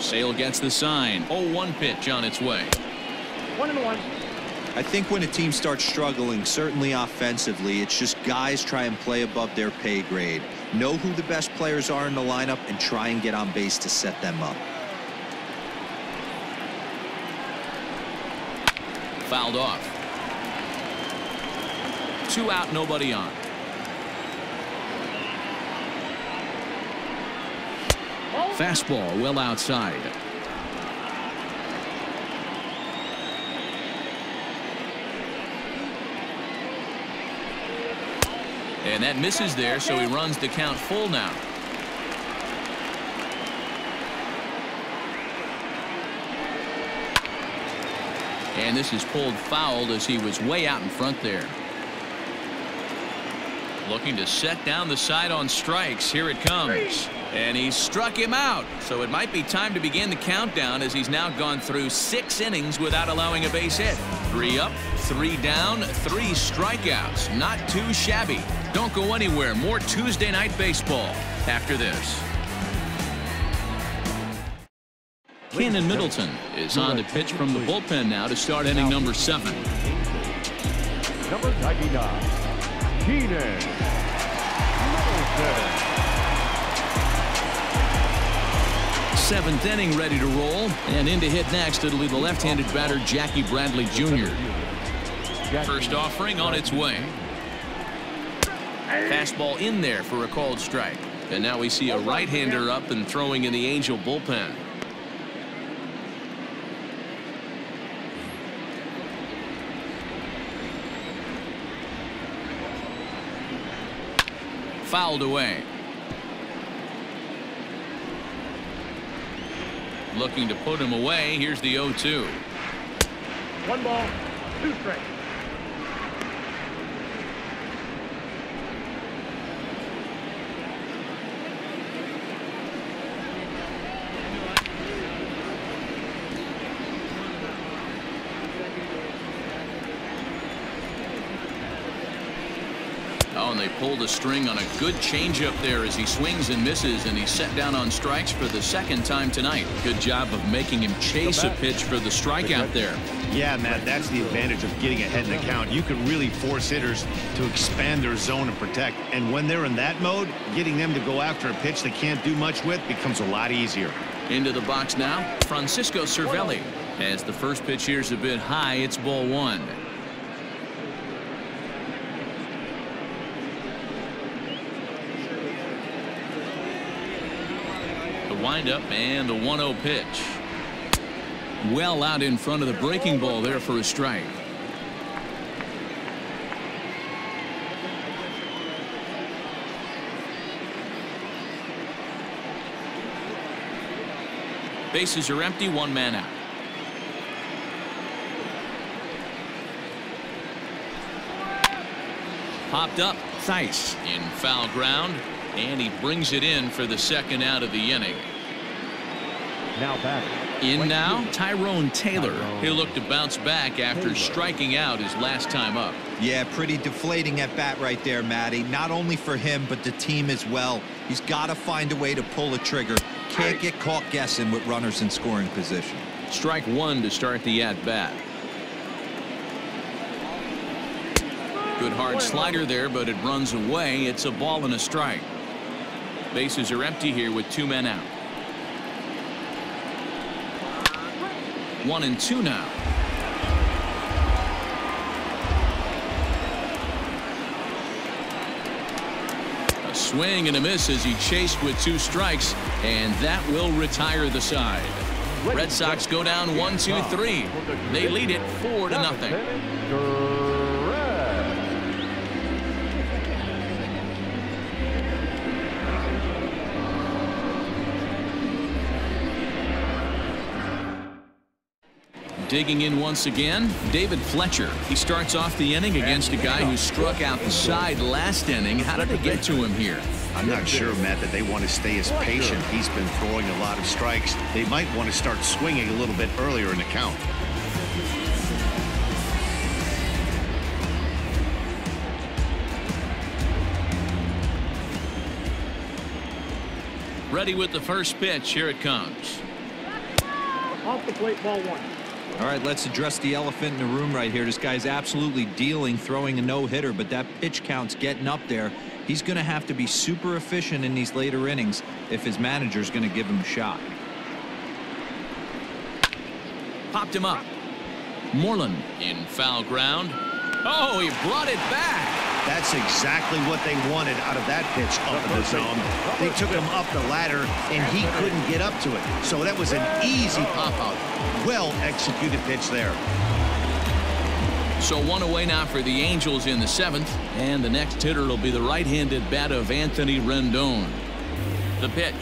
Sale gets the sign. 0-1 pitch on its way. 1-1. I think when a team starts struggling, certainly offensively, it's just guys try and play above their pay grade. Know who the best players are in the lineup and try and get on base to set them up. Fouled off. 2 out, nobody on. Fastball well outside. And that misses there, so he runs the count full now. And this is pulled foul as he was way out in front there. Looking to set down the side on strikes. Here it comes. And he struck him out. So it might be time to begin the countdown as he's now gone through 6 innings without allowing a base hit. 3 up, 3 down, 3 strikeouts. Not too shabby. Don't go anywhere. More Tuesday Night Baseball after this. Cannon Middleton is on to pitch from the bullpen now to start inning number 7. Number 99, Cannon Middleton. 7th inning ready to roll, and in to hit next it'll be the left-handed batter Jackie Bradley Jr. First offering on its way. Fastball in there for a called strike. And now we see a right-hander up and throwing in the Angel bullpen. Fouled away. Looking to put him away. Here's the 0-2. 1 ball, 2 strikes. Oh, and they pulled a string on a good changeup there as he swings and misses, and he's set down on strikes for the second time tonight. Good job of making him chase a pitch for the strikeout there. Yeah, Matt, that's the advantage of getting ahead in the count. You can really force hitters to expand their zone and protect. And when they're in that mode, getting them to go after a pitch they can't do much with becomes a lot easier. Into the box now, Francisco Cervelli. As the first pitch here's a bit high, it's ball one. The windup and the 1-0 pitch. Well out in front of the breaking ball there for a strike. Bases are empty, one man out. Popped up, Theis in foul ground, and he brings it in for the second out of the inning. Now back. In now, Tyrone Taylor. He'll look to bounce back after striking out his last time up. Yeah, pretty deflating at bat right there, Matty. Not only for him, but the team as well. He's got to find a way to pull a trigger. Can't get caught guessing with runners in scoring position. Strike one to start the at-bat. Good hard slider there, but it runs away. It's a ball and a strike. Bases are empty here with two men out. 1-2 now. A swing and a miss as he chased with two strikes, and that will retire the side. Red Sox go down 1-2-3. They lead it 4-0. Digging in once again, David Fletcher. He starts off the inning against a guy who struck out the side last inning. How did they get to him here? I'm not sure, Matt, that they want to stay as patient. He's been throwing a lot of strikes. They might want to start swinging a little bit earlier in the count. Ready with the first pitch. Here it comes. Off the plate, ball one. All right, let's address the elephant in the room right here. This guy's absolutely dealing, throwing a no-hitter, but that pitch count's getting up there. He's going to have to be super efficient in these later innings if his manager's going to give him a shot. Popped him up. Moreland in foul ground. Oh, he brought it back. That's exactly what they wanted out of that pitch up in the zone. They took him up the ladder, and he couldn't get up to it. So that was an easy pop-out. Well-executed pitch there. So one away now for the Angels in the seventh, and the next hitter will be the right-handed bat of Anthony Rendon. The pitch.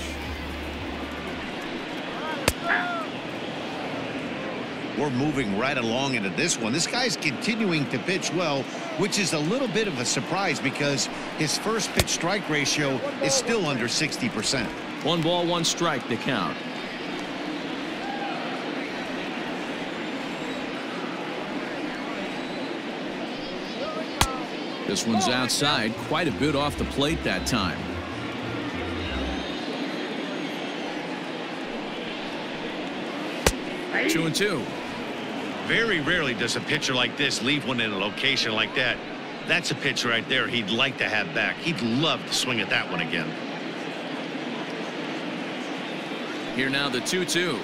We're moving right along into this one. This guy's continuing to pitch well, which is a little bit of a surprise because his first pitch strike ratio is still under 60%. 1 ball, 1 strike to count. This one's outside, quite a bit off the plate that time. Two and two. Very rarely does a pitcher like this leave one in a location like that. That's a pitch right there he'd like to have back. He'd love to swing at that one again. Here now the 2-2.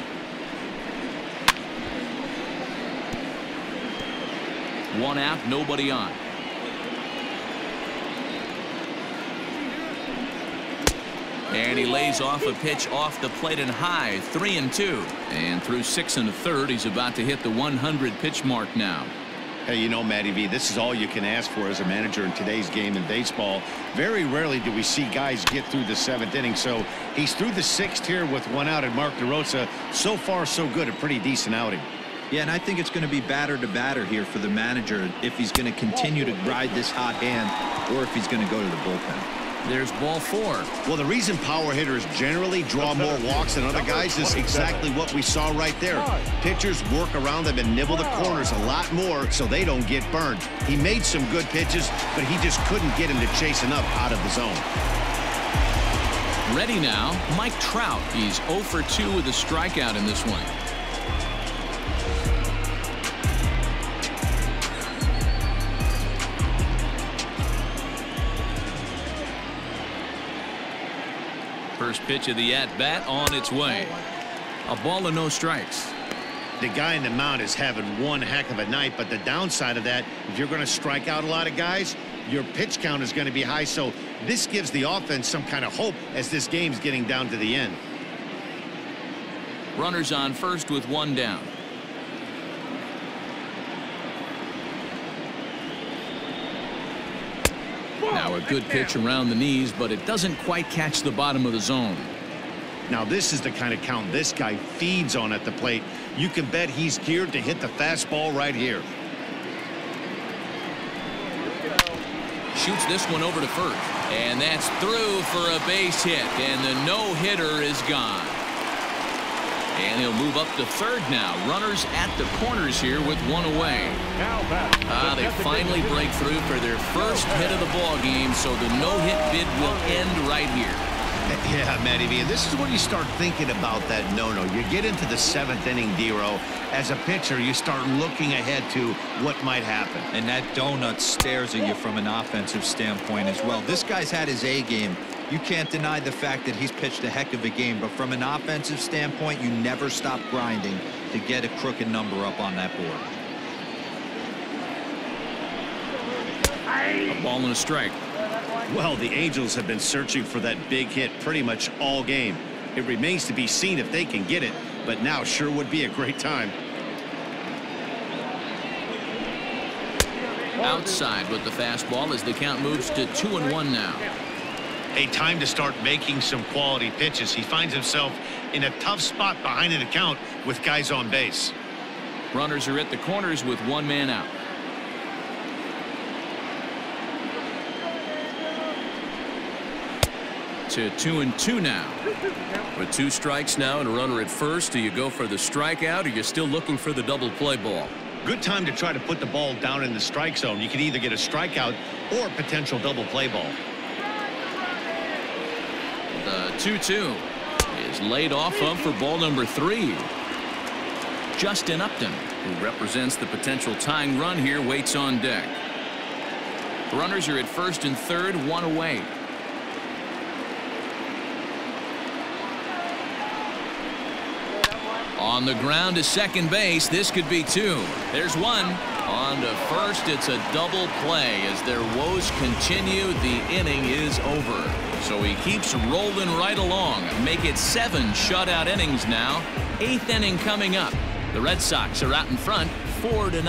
One out, nobody on. And he lays off a pitch off the plate and high. 3-2. And through 6 1/3, he's about to hit the 100 pitch mark now. Hey, you know, Matty V, this is all you can ask for as a manager in today's game in baseball. Very rarely do we see guys get through the 7th inning. So he's through the 6th here with 1 out, and Mark DeRosa, so far so good, a pretty decent outing. Yeah, and I think it's going to be batter to batter here for the manager if he's going to continue to ride this hot hand or if he's going to go to the bullpen. There's ball 4. Well, the reason power hitters generally draw more walks than other guys is exactly what we saw right there. Pitchers work around them and nibble the corners a lot more so they don't get burned. He made some good pitches, but he just couldn't get him to chase enough out of the zone. Ready now, Mike Trout. He's 0 for 2 with a strikeout in this one. First pitch of the at-bat on its way. A ball and no strikes. The guy in the mound is having one heck of a night, but the downside of that, if you're going to strike out a lot of guys, your pitch count is going to be high. So this gives the offense some kind of hope as this game's getting down to the end. Runners on first with one down. Now a good pitch around the knees, but it doesn't quite catch the bottom of the zone. Now this is the kind of count this guy feeds on at the plate. You can bet he's geared to hit the fastball right here. Shoots this one over to first, and that's through for a base hit, and the no-hitter is gone. And he'll move up to third now. Runners at the corners here with one away. They finally break through for their first hit of the ball game, so the no-hit bid will end right here. Yeah, Matty V, this is when you start thinking about that no-no. You get into the 7th inning, D-Row. As a pitcher, you start looking ahead to what might happen. And that donut stares at you from an offensive standpoint as well. This guy's had his A game. You can't deny the fact that he's pitched a heck of a game, but from an offensive standpoint, you never stop grinding to get a crooked number up on that board. A ball and a strike. Well, the Angels have been searching for that big hit pretty much all game. It remains to be seen if they can get it, but now sure would be a great time. Outside with the fastball as the count moves to 2-1 now. A time to start making some quality pitches. He finds himself in a tough spot behind an account with guys on base. Runners are at the corners with one man out. To 2-2 now. With 2 strikes now and a runner at first, do you go for the strikeout or you're still looking for the double play ball? Good time to try to put the ball down in the strike zone. You can either get a strikeout or a potential double play ball. The 2-2 is laid off of for ball number 3. Justin Upton, who represents the potential tying run here, waits on deck. Runners are at first and third, one away. On the ground to second base. This could be 2. There's 1. On to first. It's a double play. As their woes continue, the inning is over. So he keeps rolling right along. Make it 7 shutout innings now. 8th inning coming up. The Red Sox are out in front, 4-0.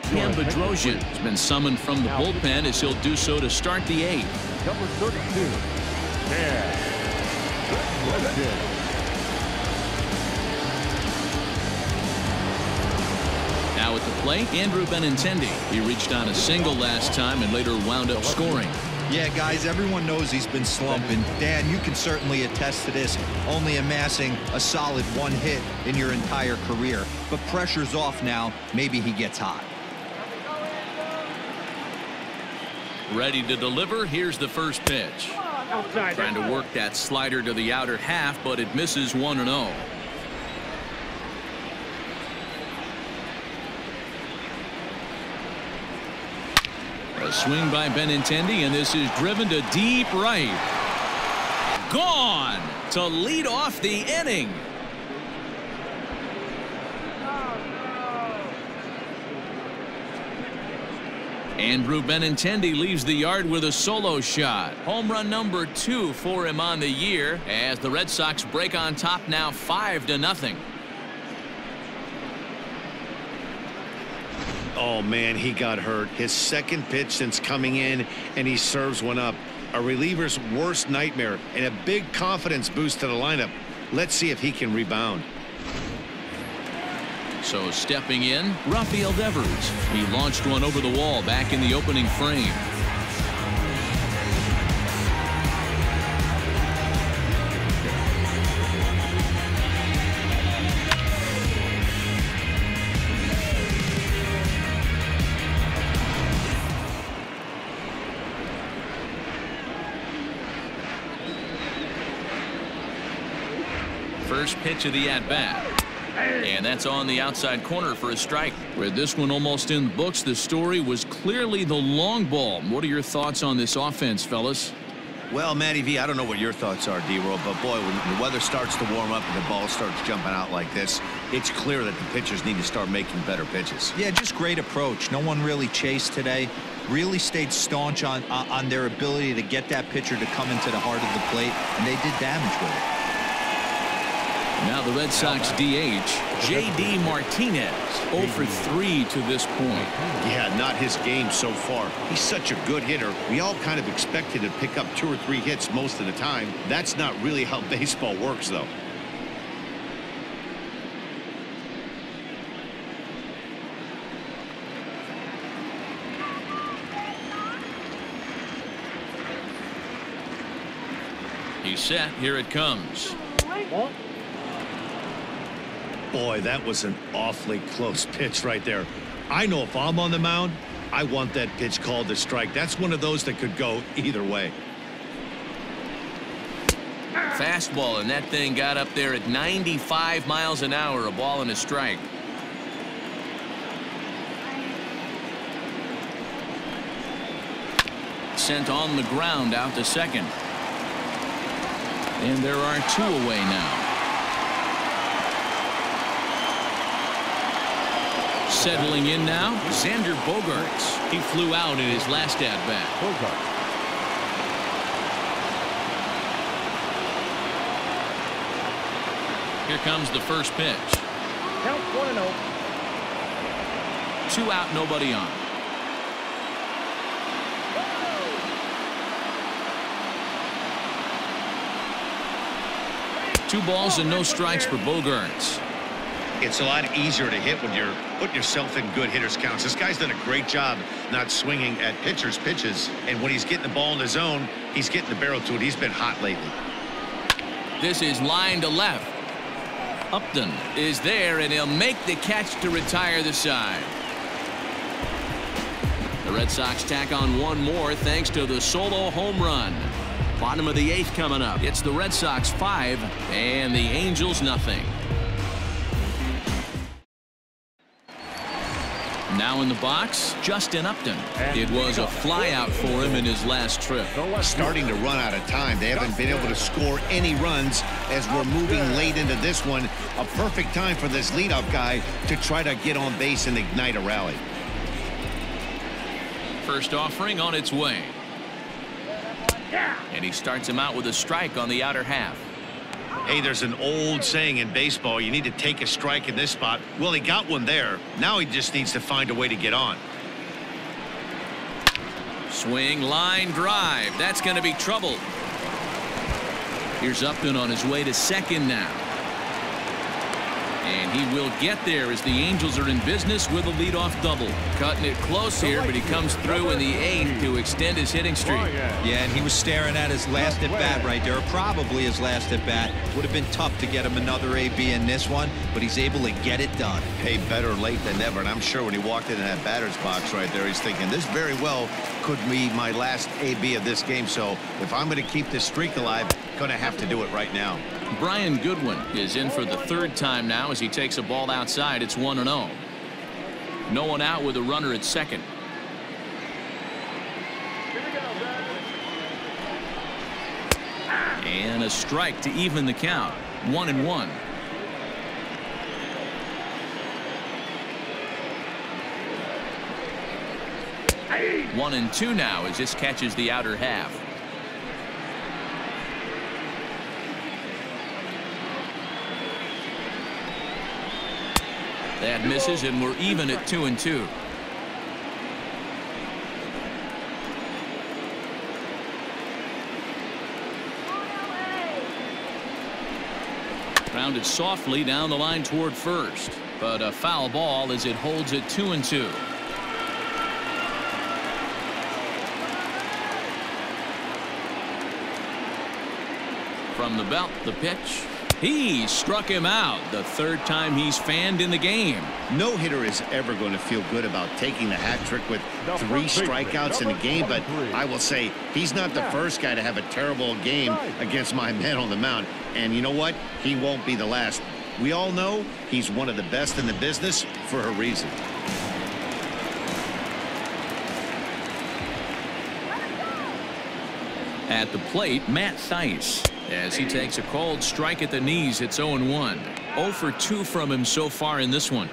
Cam Bedrosian has been summoned from the bullpen as he'll do so to start the 8th. Number 32. Now at the plate, Andrew Benintendi. He reached on a single last time and later wound up scoring. Yeah, guys, everyone knows he's been slumping. Dan, you can certainly attest to this, only amassing a solid 1 hit in your entire career. But pressure's off now. Maybe he gets hot. Ready to deliver. Here's the first pitch. Trying to work that slider to the outer half, but it misses 1-0. A swing by Benintendi, and this is driven to deep right. Gone to lead off the inning. Andrew Benintendi leaves the yard with a solo shot. Home run number 2 for him on the year as the Red Sox break on top now 5-0. Oh, man, he got hurt. His second pitch since coming in, and he serves one up. A reliever's worst nightmare and a big confidence boost to the lineup. Let's see if he can rebound. So stepping in, Rafael Devers. He launched one over the wall back in the opening frame. First pitch of the at-bat. And that's on the outside corner for a strike. With this one almost in the books, the story was clearly the long ball. What are your thoughts on this offense, fellas? Well, Matty V, I don't know what your thoughts are, D-Roll, but boy, when the weather starts to warm up and the ball starts jumping out like this, it's clear that the pitchers need to start making better pitches. Yeah, just great approach. No one really chased today. Really stayed staunch on their ability to get that pitcher to come into the heart of the plate, and they did damage with it. Now the Red Sox DH, J.D. Martinez, 0 for 3 to this point. Yeah, not his game so far. He's such a good hitter. We all kind of expected to pick up 2 or 3 hits most of the time. That's not really how baseball works, though. He's set. Here it comes. Boy, that was an awfully close pitch right there. I know if I'm on the mound, I want that pitch called a strike. That's one of those that could go either way. Fastball, and that thing got up there at 95 miles an hour, a ball and a strike. Sent on the ground out to second. And there are 2 away now. Settling in now, Xander Bogaerts. He flew out in his last at-bat. Here comes the first pitch. Count 1-0. 2 out, nobody on. Two balls and no strikes for Bogaerts. It's a lot easier to hit when you're putting yourself in good hitters counts. This guy's done a great job not swinging at pitchers' pitches, and when he's getting the ball in the zone, he's getting the barrel to it. He's been hot lately. This is line to left. Upton is there, and he'll make the catch to retire the side. The Red Sox tack on one more thanks to the solo home run. Bottom of the 8th coming up. It's the Red Sox 5 and the Angels nothing. Now in the box, Justin Upton. It was a flyout for him in his last trip. Starting to run out of time. They haven't been able to score any runs as we're moving late into this one. A perfect time for this leadoff guy to try to get on base and ignite a rally. First offering on its way. And he starts him out with a strike on the outer half. Hey, there's an old saying in baseball, you need to take a strike in this spot. Well, he got one there. Now he just needs to find a way to get on. Swing, line drive. That's going to be trouble. Here's Upton on his way to second now. And he will get there as the Angels are in business with a leadoff double. Cutting it close here, but he comes through in the 8th to extend his hitting streak. Yeah, and he was staring at his last at-bat right there. Probably his last at-bat. Would have been tough to get him another AB in this one, but he's able to get it done. Hey, better late than never. And I'm sure when he walked into that batter's box right there, he's thinking, this very well could be my last AB of this game. So if I'm going to keep this streak alive, going to have to do it right now. Brian Goodwin is in for the 3rd time now as he takes a ball outside. It's 1-0. No one out with a runner at second. And a strike to even the count. 1-1. Hey. 1-2 now as this catches the outer half. That misses, and we're even at 2-2. Grounded softly down the line toward first, but a foul ball as it holds at 2-2. From the belt, the pitch. He struck him out, the third time he's fanned in the game. No hitter is ever going to feel good about taking the hat trick with 3 strikeouts in a game, but I will say he's not the first guy to have a terrible game against my man on the mound. And you know what? He won't be the last. We all know he's one of the best in the business for a reason. At the plate, Matt Theis, as he takes a called strike at the knees. It's 0-1. 0 for 2 from him so far in this one.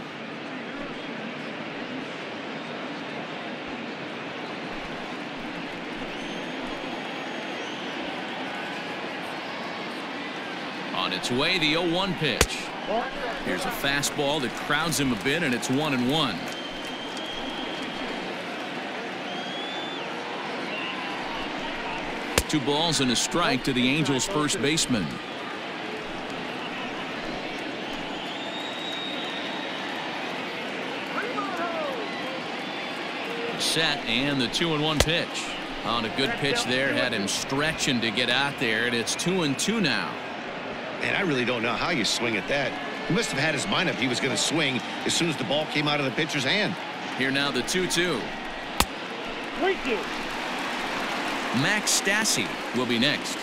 On its way, the 0-1 pitch. Here's a fastball that crowds him a bit, and it's 1-1. Two balls and a strike to the Angels' first baseman. Set, and the 2-1 pitch. On a good pitch there, had him stretching to get out there, and it's 2-2 now. And I really don't know how you swing at that. He must have had his mind up he was going to swing as soon as the ball came out of the pitcher's hand. Here now the 2-2. Max Stassi will be next.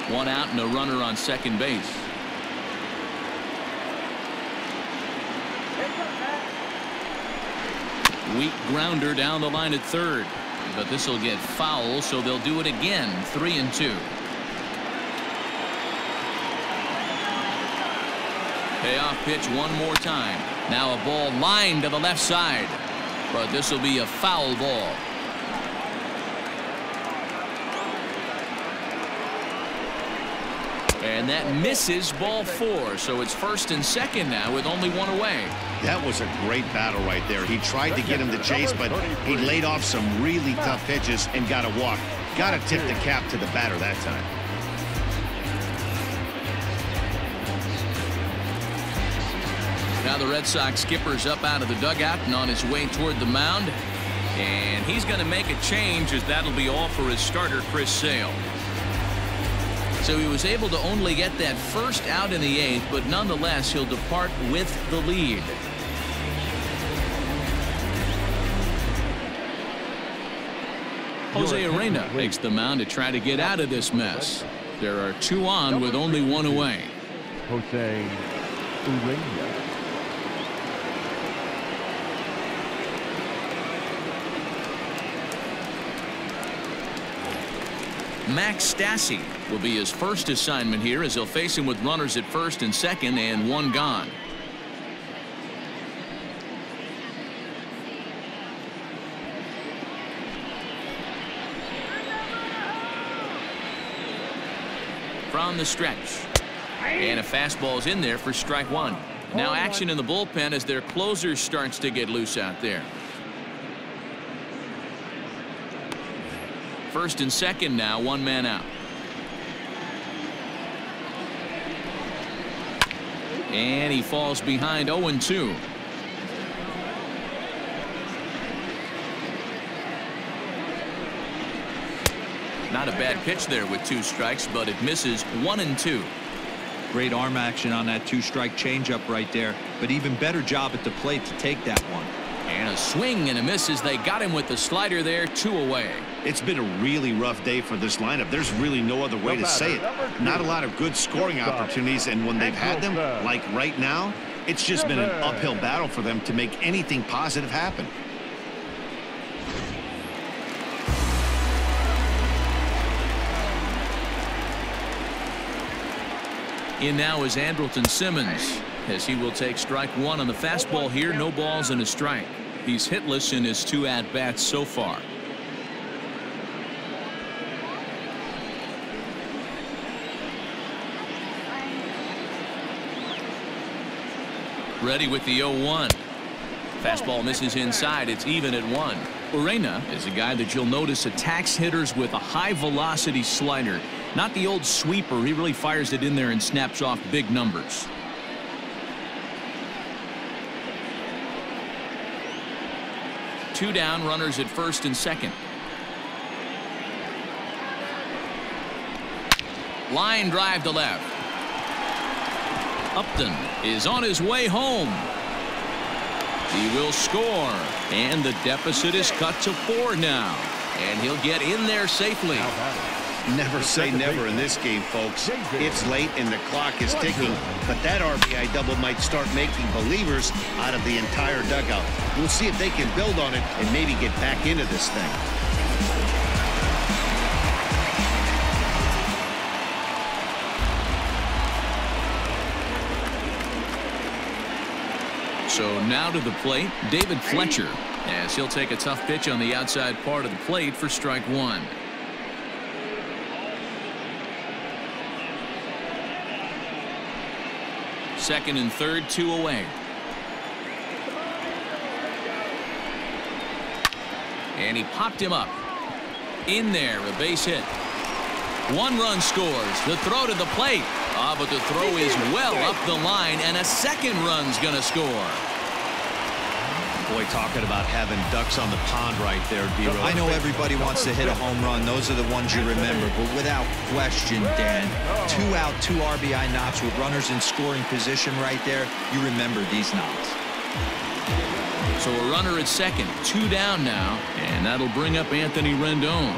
1 out and a runner on second base. Weak grounder down the line at third, but this will get foul, so they'll do it again. 3-2. Payoff pitch one more time. Now a ball lined to the left side, but this will be a foul ball. And that misses, ball 4, so it's first and second now with only 1 away. That was a great battle right there. He tried to get him to chase, but he laid off some really tough pitches and got a walk. Got to tip the cap to the batter that time. Now the Red Sox skipper's up out of the dugout and on his way toward the mound. And he's going to make a change, as that'll be all for his starter, Chris Sale. So he was able to only get that first out in the 8th, but nonetheless he'll depart with the lead. Jose Arena takes the mound to try to get out of this mess. There are 2 on with only 1 away. Jose Arena. Max Stassi will be his first assignment here, as he'll face him with runners at first and second and 1 gone. From the stretch, and a fastball's in there for strike 1. Now action in the bullpen as their closer starts to get loose out there. First and second now, 1 man out. And he falls behind 0-2. Not a bad pitch there with 2 strikes, but it misses. 1-2. Great arm action on that 2-strike changeup right there, but even better job at the plate to take that one. And a swing and a miss as they got him with the slider there. 2 away. It's been a really rough day for this lineup. There's really no other way to say it. Not a lot of good scoring opportunities, and when they've had them, like right now, it's just been an uphill battle for them to make anything positive happen. In now is Andrelton Simmons, as he will take strike 1 on the fastball here. No balls and a strike. He's hitless in his 2 at-bats so far. Ready with the 0-1. Fastball misses inside. It's even at 1. Urena is a guy that you'll notice attacks hitters with a high-velocity slider. Not the old sweeper. He really fires it in there and snaps off big numbers. Two down, runners at first and second. Line drive to left. Upton is on his way home. He will score, and the deficit is cut to 4 now, and he'll get in there safely. Never say never in this game, folks. It's late and the clock is ticking, but that RBI double might start making believers out of the entire dugout. We'll see if they can build on it and maybe get back into this thing. So now to the plate, David Fletcher, as he'll take a tough pitch on the outside part of the plate for strike 1. Second and third, 2 away. And he popped him up. In there, a base hit. 1 run scores. The throw to the plate. But the throw is well up the line, and a second run's going to score. Boy, talking about having ducks on the pond right there, D-Rose. I know everybody wants to hit a home run. Those are the ones you remember. But without question, Dan, 2 out, 2 RBI knocks with runners in scoring position right there. You remember these knocks. So a runner at second, 2 down now, and that'll bring up Anthony Rendon.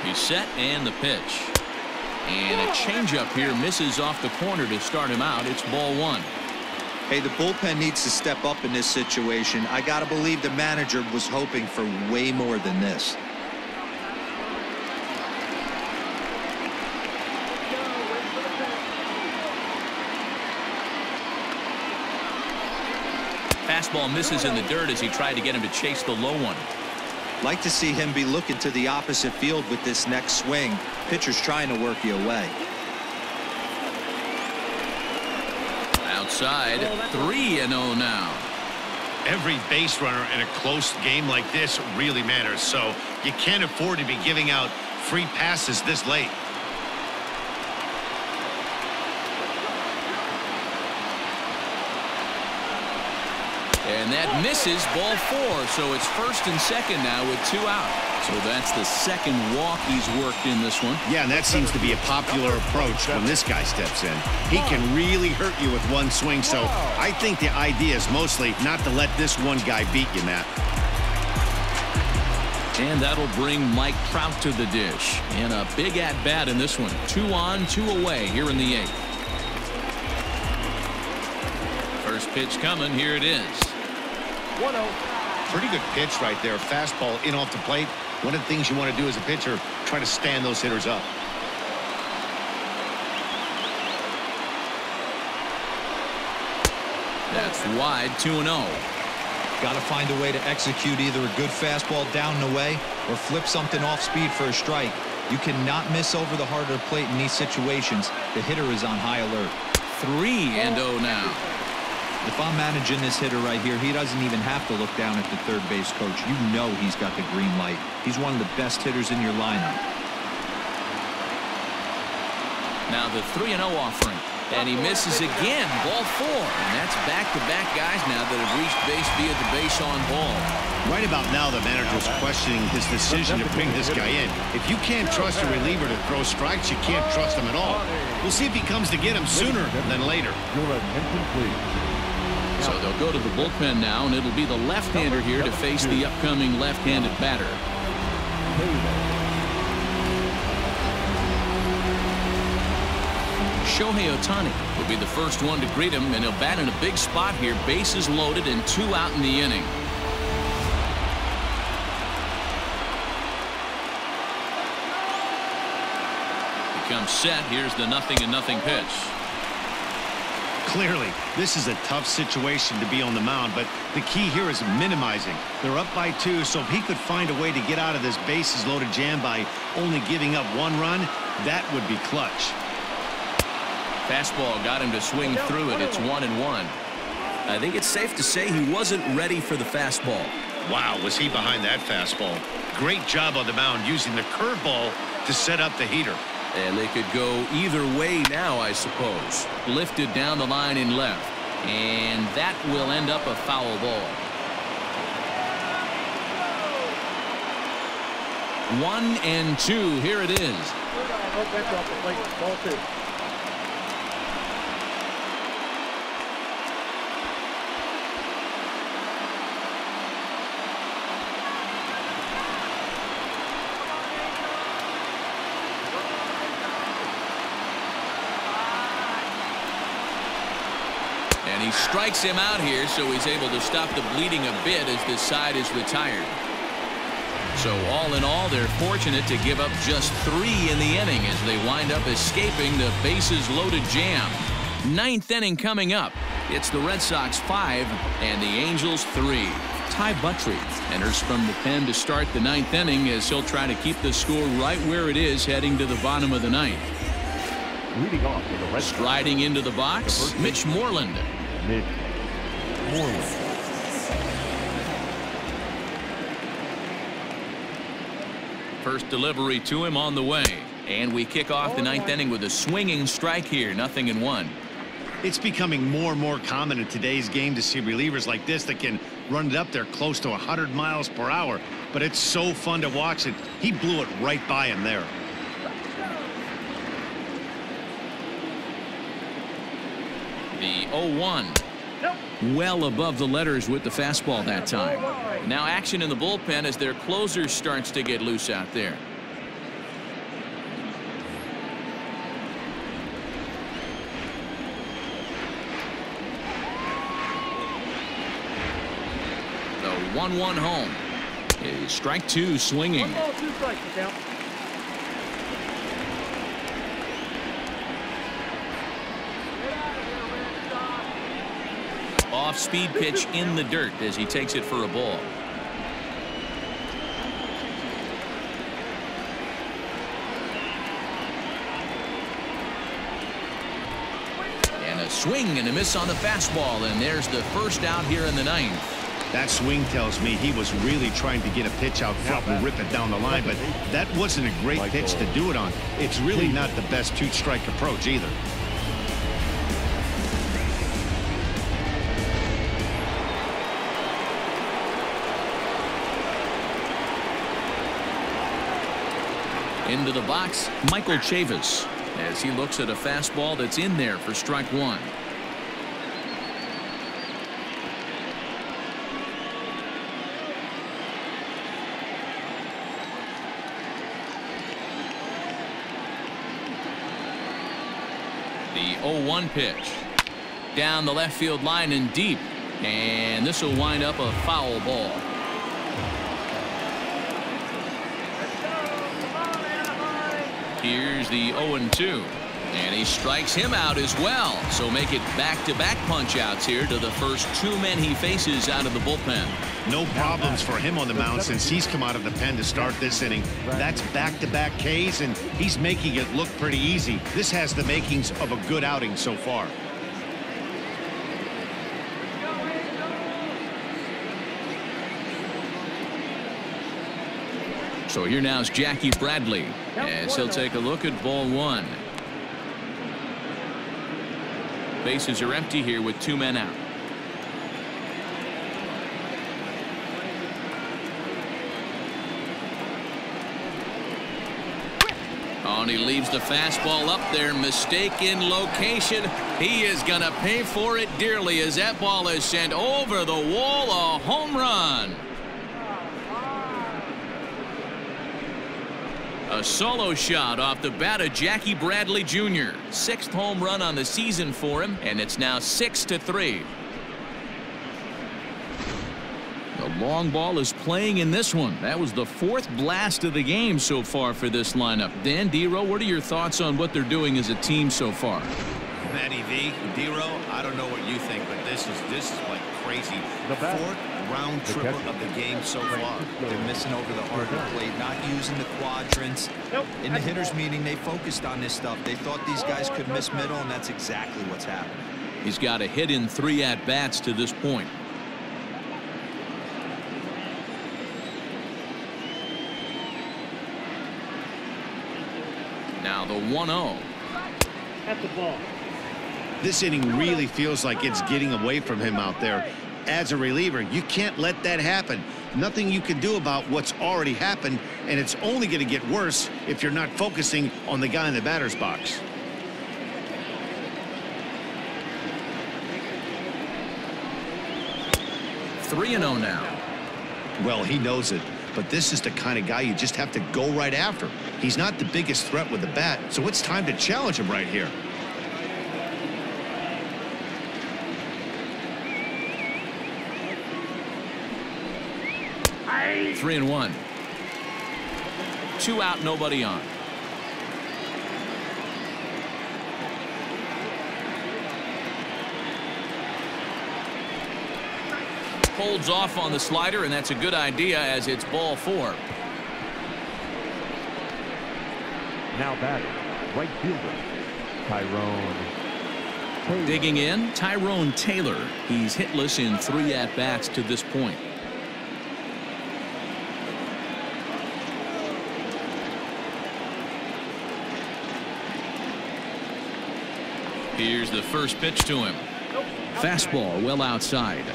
He's set, and the pitch. And a changeup here misses off the corner to start him out. It's ball 1. Hey, the bullpen needs to step up in this situation. I got to believe the manager was hoping for way more than this. Fastball misses in the dirt as he tried to get him to chase the low one. Like to see him be looking to the opposite field with this next swing. Pitcher's trying to work you away. Outside, 3-0 now. Every base runner in a close game like this really matters, so you can't afford to be giving out free passes this late. And that misses, ball 4. So it's first and second now with 2 out. So that's the second walk he's worked in this one. Yeah, and that seems to be a popular approach when this guy steps in. He can really hurt you with 1 swing, so I think the idea is mostly not to let this one guy beat you, Matt. And that'll bring Mike Trout to the dish. And a big at-bat in this one. 2 on, 2 away here in the 8th. First pitch coming. Here it is. 1-0. Pretty good pitch right there. Fastball in off the plate. One of the things you want to do as a pitcher, try to stand those hitters up. That's wide, 2-0. Got to find a way to execute either a good fastball down and away or flip something off speed for a strike. You cannot miss over the heart of the plate in these situations. The hitter is on high alert. 3-0 now. If I'm managing this hitter right here, he doesn't even have to look down at the third base coach. You know he's got the green light. He's one of the best hitters in your lineup. Now the 3-0 offering. And he misses again. Ball 4. And that's back-to-back guys now that have reached base via the base on ball. Right about now, the manager's questioning his decision to bring this guy in. If you can't trust a reliever to throw strikes, you can't trust him at all. We'll see if he comes to get him sooner than later. So they'll go to the bullpen now, and it'll be the left-hander here to face the upcoming left-handed batter. Shohei Ohtani will be the first one to greet him, and he'll bat in a big spot here. Bases loaded and 2 out in the inning. He comes set. Here's the 0-0 pitch. Clearly, this is a tough situation to be on the mound, but the key here is minimizing. They're up by 2, so if he could find a way to get out of this bases-loaded jam by only giving up 1 run, that would be clutch. Fastball got him to swing through it. It's 1-1. I think it's safe to say he wasn't ready for the fastball. Wow, was he behind that fastball. Great job on the mound using the curveball to set up the heater. And they could go either way now, I suppose. Lifted down the line in left. And that will end up a foul ball. 1-2. Here it is. Ball 2. And he strikes him out here, so he's able to stop the bleeding a bit as this side is retired. So all in all, they're fortunate to give up just 3 in the inning as they wind up escaping the bases-loaded jam. 9th inning coming up. It's the Red Sox 5 and the Angels 3. Ty Buttrey enters from the pen to start the 9th inning as he'll try to keep the score right where it is heading to the bottom of the 9th. Leading off with the Red Sox. Striding into the box, Mitch Moreland. Mitch Moreland. First delivery to him on the way. And we kick off the 9th inning with a swinging strike here. 0-1. It's becoming more and more common in today's game to see relievers like this that can run it up there close to 100 miles per hour. But it's so fun to watch it. He blew it right by him there. The 0-1. Well above the letters with the fastball that time. Now action in the bullpen as their closer starts to get loose out there. The 1-1 home. Is strike 2 swinging. 1 ball, 2 strikes, count. Off-speed pitch in the dirt as he takes it for a ball. And a swing and a miss on the fastball, and there's the first out here in the 9th. That swing tells me he was really trying to get a pitch out front and rip it down the line, but that wasn't a great pitch to do it on. It's really not the best 2-strike approach either. Into the box, Michael Chavis, as he looks at a fastball that's in there for strike 1. The 0-1 pitch. Down the left field line and deep. And this will wind up a foul ball. Here's the 0-2. And he strikes him out as well. So make it back-to-back punch-outs here to the first 2 men he faces out of the bullpen. No problems for him on the mound since he's come out of the pen to start this inning. That's back-to-back Ks, and he's making it look pretty easy. This has the makings of a good outing so far. So here now is Jackie Bradley as he'll take a look at ball 1. Bases are empty here with 2 men out. Oh, and he leaves the fastball up there. Mistaken location. He is going to pay for it dearly as that ball is sent over the wall. A home run. A solo shot off the bat of Jackie Bradley Jr. 6th home run on the season for him, and it's now 6-3. The long ball is playing in this one. That was the 4th blast of the game so far for this lineup. Dan, D-Row, what are your thoughts on what they're doing as a team so far? Matty V, D-Row, I don't know what you think, but this is like crazy. The 4th round trip of the game so far. They're missing over the heart of the plate, not using the quadrants. In the hitters meeting, they focused on this stuff. They thought these guys could miss middle, and that's exactly what's happening. He's got a hit in 3 at-bats to this point. Now the 1-0. At the ball. This inning really feels like it's getting away from him out there. As a reliever, you can't let that happen. Nothing you can do about what's already happened, and it's only going to get worse if you're not focusing on the guy in the batter's box. Three and 0 now. Well, he knows it, but this is the kind of guy you just have to go right after. He's not the biggest threat with the bat, so it's time to challenge him right here. 3-1. 2 out, nobody on. Holds off on the slider, and that's a good idea as it's ball 4. Now batting, right fielder, Tyrone. Digging in, Tyrone Taylor. He's hitless in 3 at-bats to this point. Here's the first pitch to him. Fastball well outside.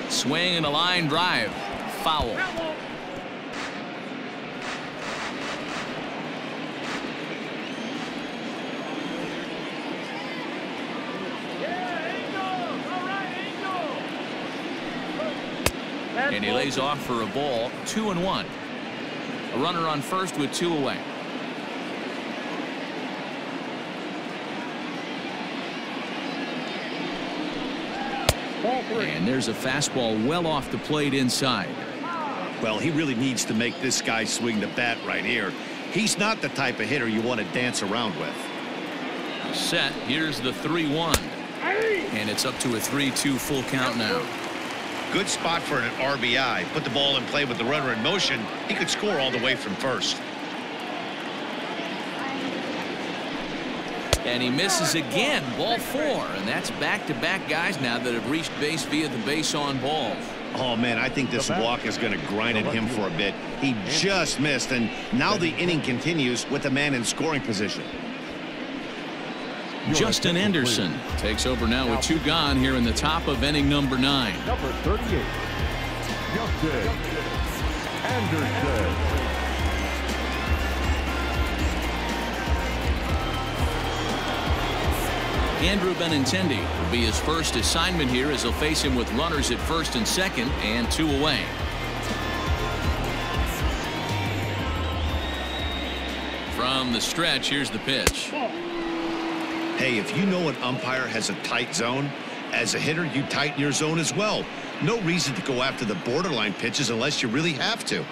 Swing and a line drive. Foul. And he lays off for a ball. 2-1. A runner on first with 2 away. And there's a fastball well off the plate inside. Well, he really needs to make this guy swing the bat right here. He's not the type of hitter you want to dance around with. Set. Here's the 3-1. And it's up to a 3-2 full count now. Good spot for an RBI. Put the ball in play with the runner in motion. He could score all the way from first. And he misses again. Ball 4. And that's back-to-back guys now that have reached base via the base on balls. Oh, man, I think this walk is going to grind at him for a bit. He just missed, and now the inning continues with the man in scoring position. Justin Anderson takes over now with 2 gone here in the top of inning number 9. Number 38, Justin Anderson. Andrew Benintendi will be his first assignment here as he'll face him with runners at first and second and 2 away. From the stretch, here's the pitch. Hey, if you know an umpire has a tight zone, as a hitter, you tighten your zone as well. No reason to go after the borderline pitches unless you really have to.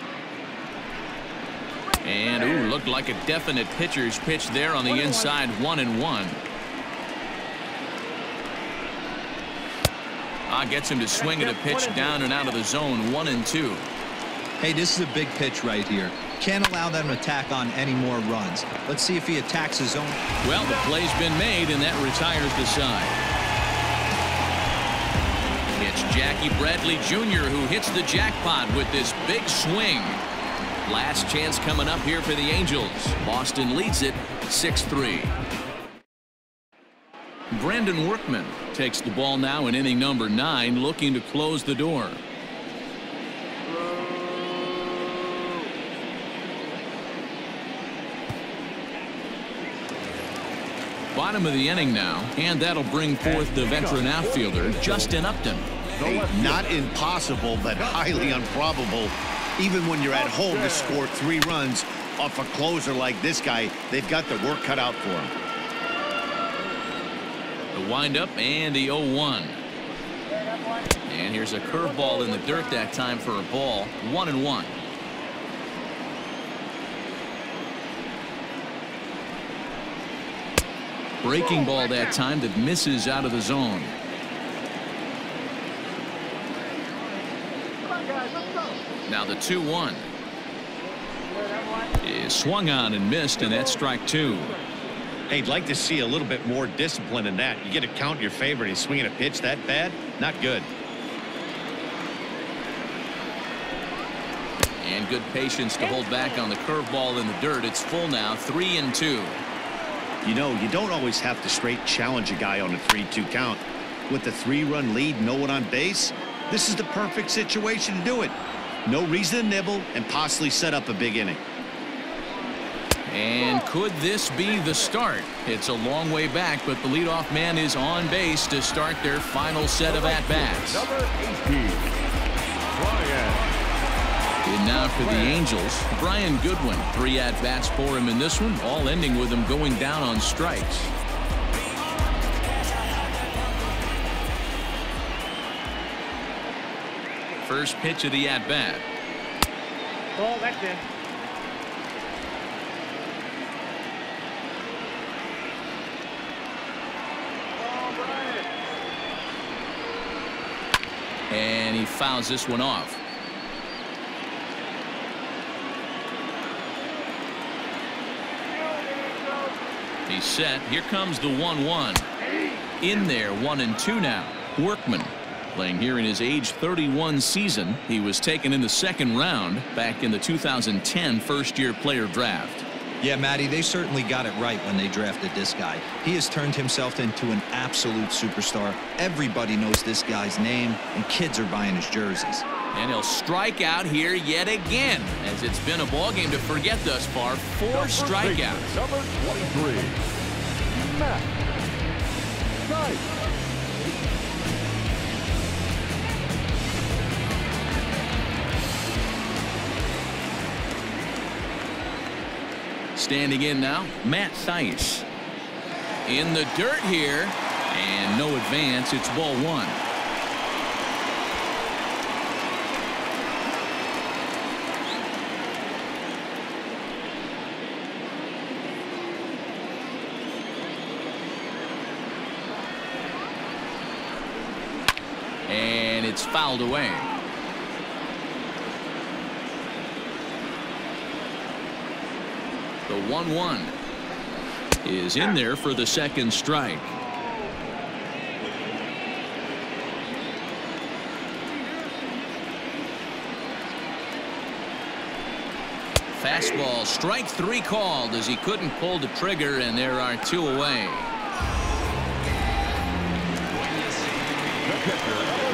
And, ooh, looked like a definite pitcher's pitch there on the inside. 1-1. Gets him to swing at a pitch down and out of the zone. 1-2. Hey, this is a big pitch right here. Can't allow them to tack on any more runs. Let's see if he attacks his own. Well, the play's been made, and that retires the side. It's Jackie Bradley Jr. who hits the jackpot with this big swing. Last chance coming up here for the Angels. Boston leads it 6-3. Brandon Workman takes the ball now in inning number 9, looking to close the door. Bottom of the inning now, and that'll bring forth the veteran outfielder, Justin Upton. Hey, not impossible, but highly improbable. Even when you're at home to score 3 runs off a closer like this guy, they've got the work cut out for him. The windup and the 0-1. And here's a curveball in the dirt that time for a ball. 1-1. Breaking ball that time that misses out of the zone. Now the 2-1 is swung on and missed, and that's strike 2. Hey, I'd like to see a little bit more discipline in that. You get a count in your favor and he's swinging a pitch that bad? Not good. And good patience to hold back on the curveball in the dirt. It's full now, 3-2. You know, you don't always have to straight challenge a guy on a 3-2 count. With the 3-run lead, no one on base, this is the perfect situation to do it. No reason to nibble and possibly set up a big inning. And could this be the start? It's a long way back, but the leadoff man is on base to start their final set of at-bats. Number 18, Brian. And now for the Angels, Brian Goodwin. 3 at-bats for him in this one, all ending with him going down on strikes. First pitch of the at-bat. Oh, that's in. And he fouls this one off. He's set. Here comes the 1-1. In there, 1-2 now. Workman playing here in his age 31 season. He was taken in the 2nd round back in the 2010 first-year player draft. Yeah, Matty, they certainly got it right when they drafted this guy. He has turned himself into an absolute superstar. Everybody knows this guy's name, and kids are buying his jerseys. And he'll strike out here yet again, as it's been a ballgame to forget thus far. 4 strikeouts. Number 23, Matt Sykes. Standing in now, Matt Thaiss. In the dirt here, and no advance. It's ball 1. And it's fouled away. The 1-1 is in there for the 2nd strike. Fastball, strike 3 called as he couldn't pull the trigger, and there are 2 away.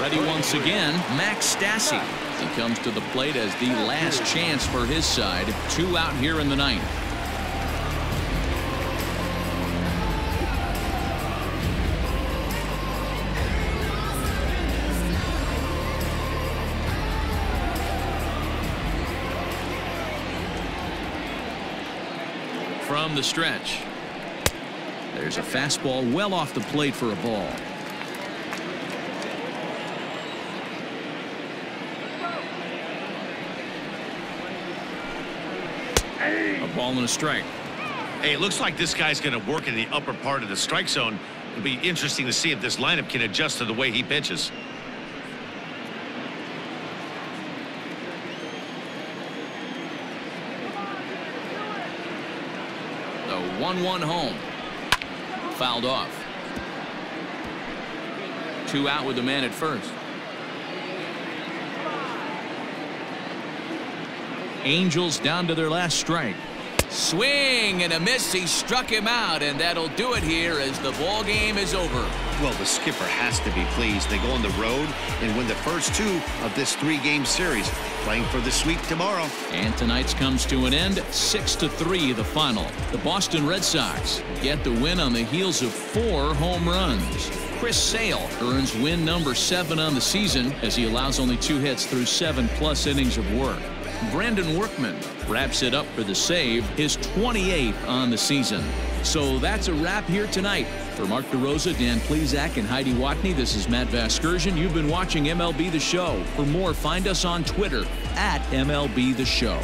Ready once again, Max Stassi. He comes to the plate as the last chance for his side. 2 out here in the 9th. From the stretch. There's a fastball well off the plate for a ball. A ball and a strike. Hey, it looks like this guy's going to work in the upper part of the strike zone. It'll be interesting to see if this lineup can adjust to the way he pitches. The 1-1 home. Fouled off. 2 out with the man at first. Angels down to their last strike. Swing and a miss. He struck him out, and that'll do it here as the ball game is over. Well, the skipper has to be pleased. They go on the road and win the first 2 of this 3-game series, playing for the sweep tomorrow. And tonight's comes to an end. 6-3 the final. The Boston Red Sox get the win on the heels of 4 home runs. Chris Sale earns win number 7 on the season as he allows only 2 hits through 7+ innings of work. Brandon Workman wraps it up for the save, his 28th on the season. So that's a wrap here tonight. For Mark DeRosa, Dan Plesac, and Heidi Watney, this is Matt Vasgersian. You've been watching MLB The Show. For more, find us on Twitter @MLB The Show.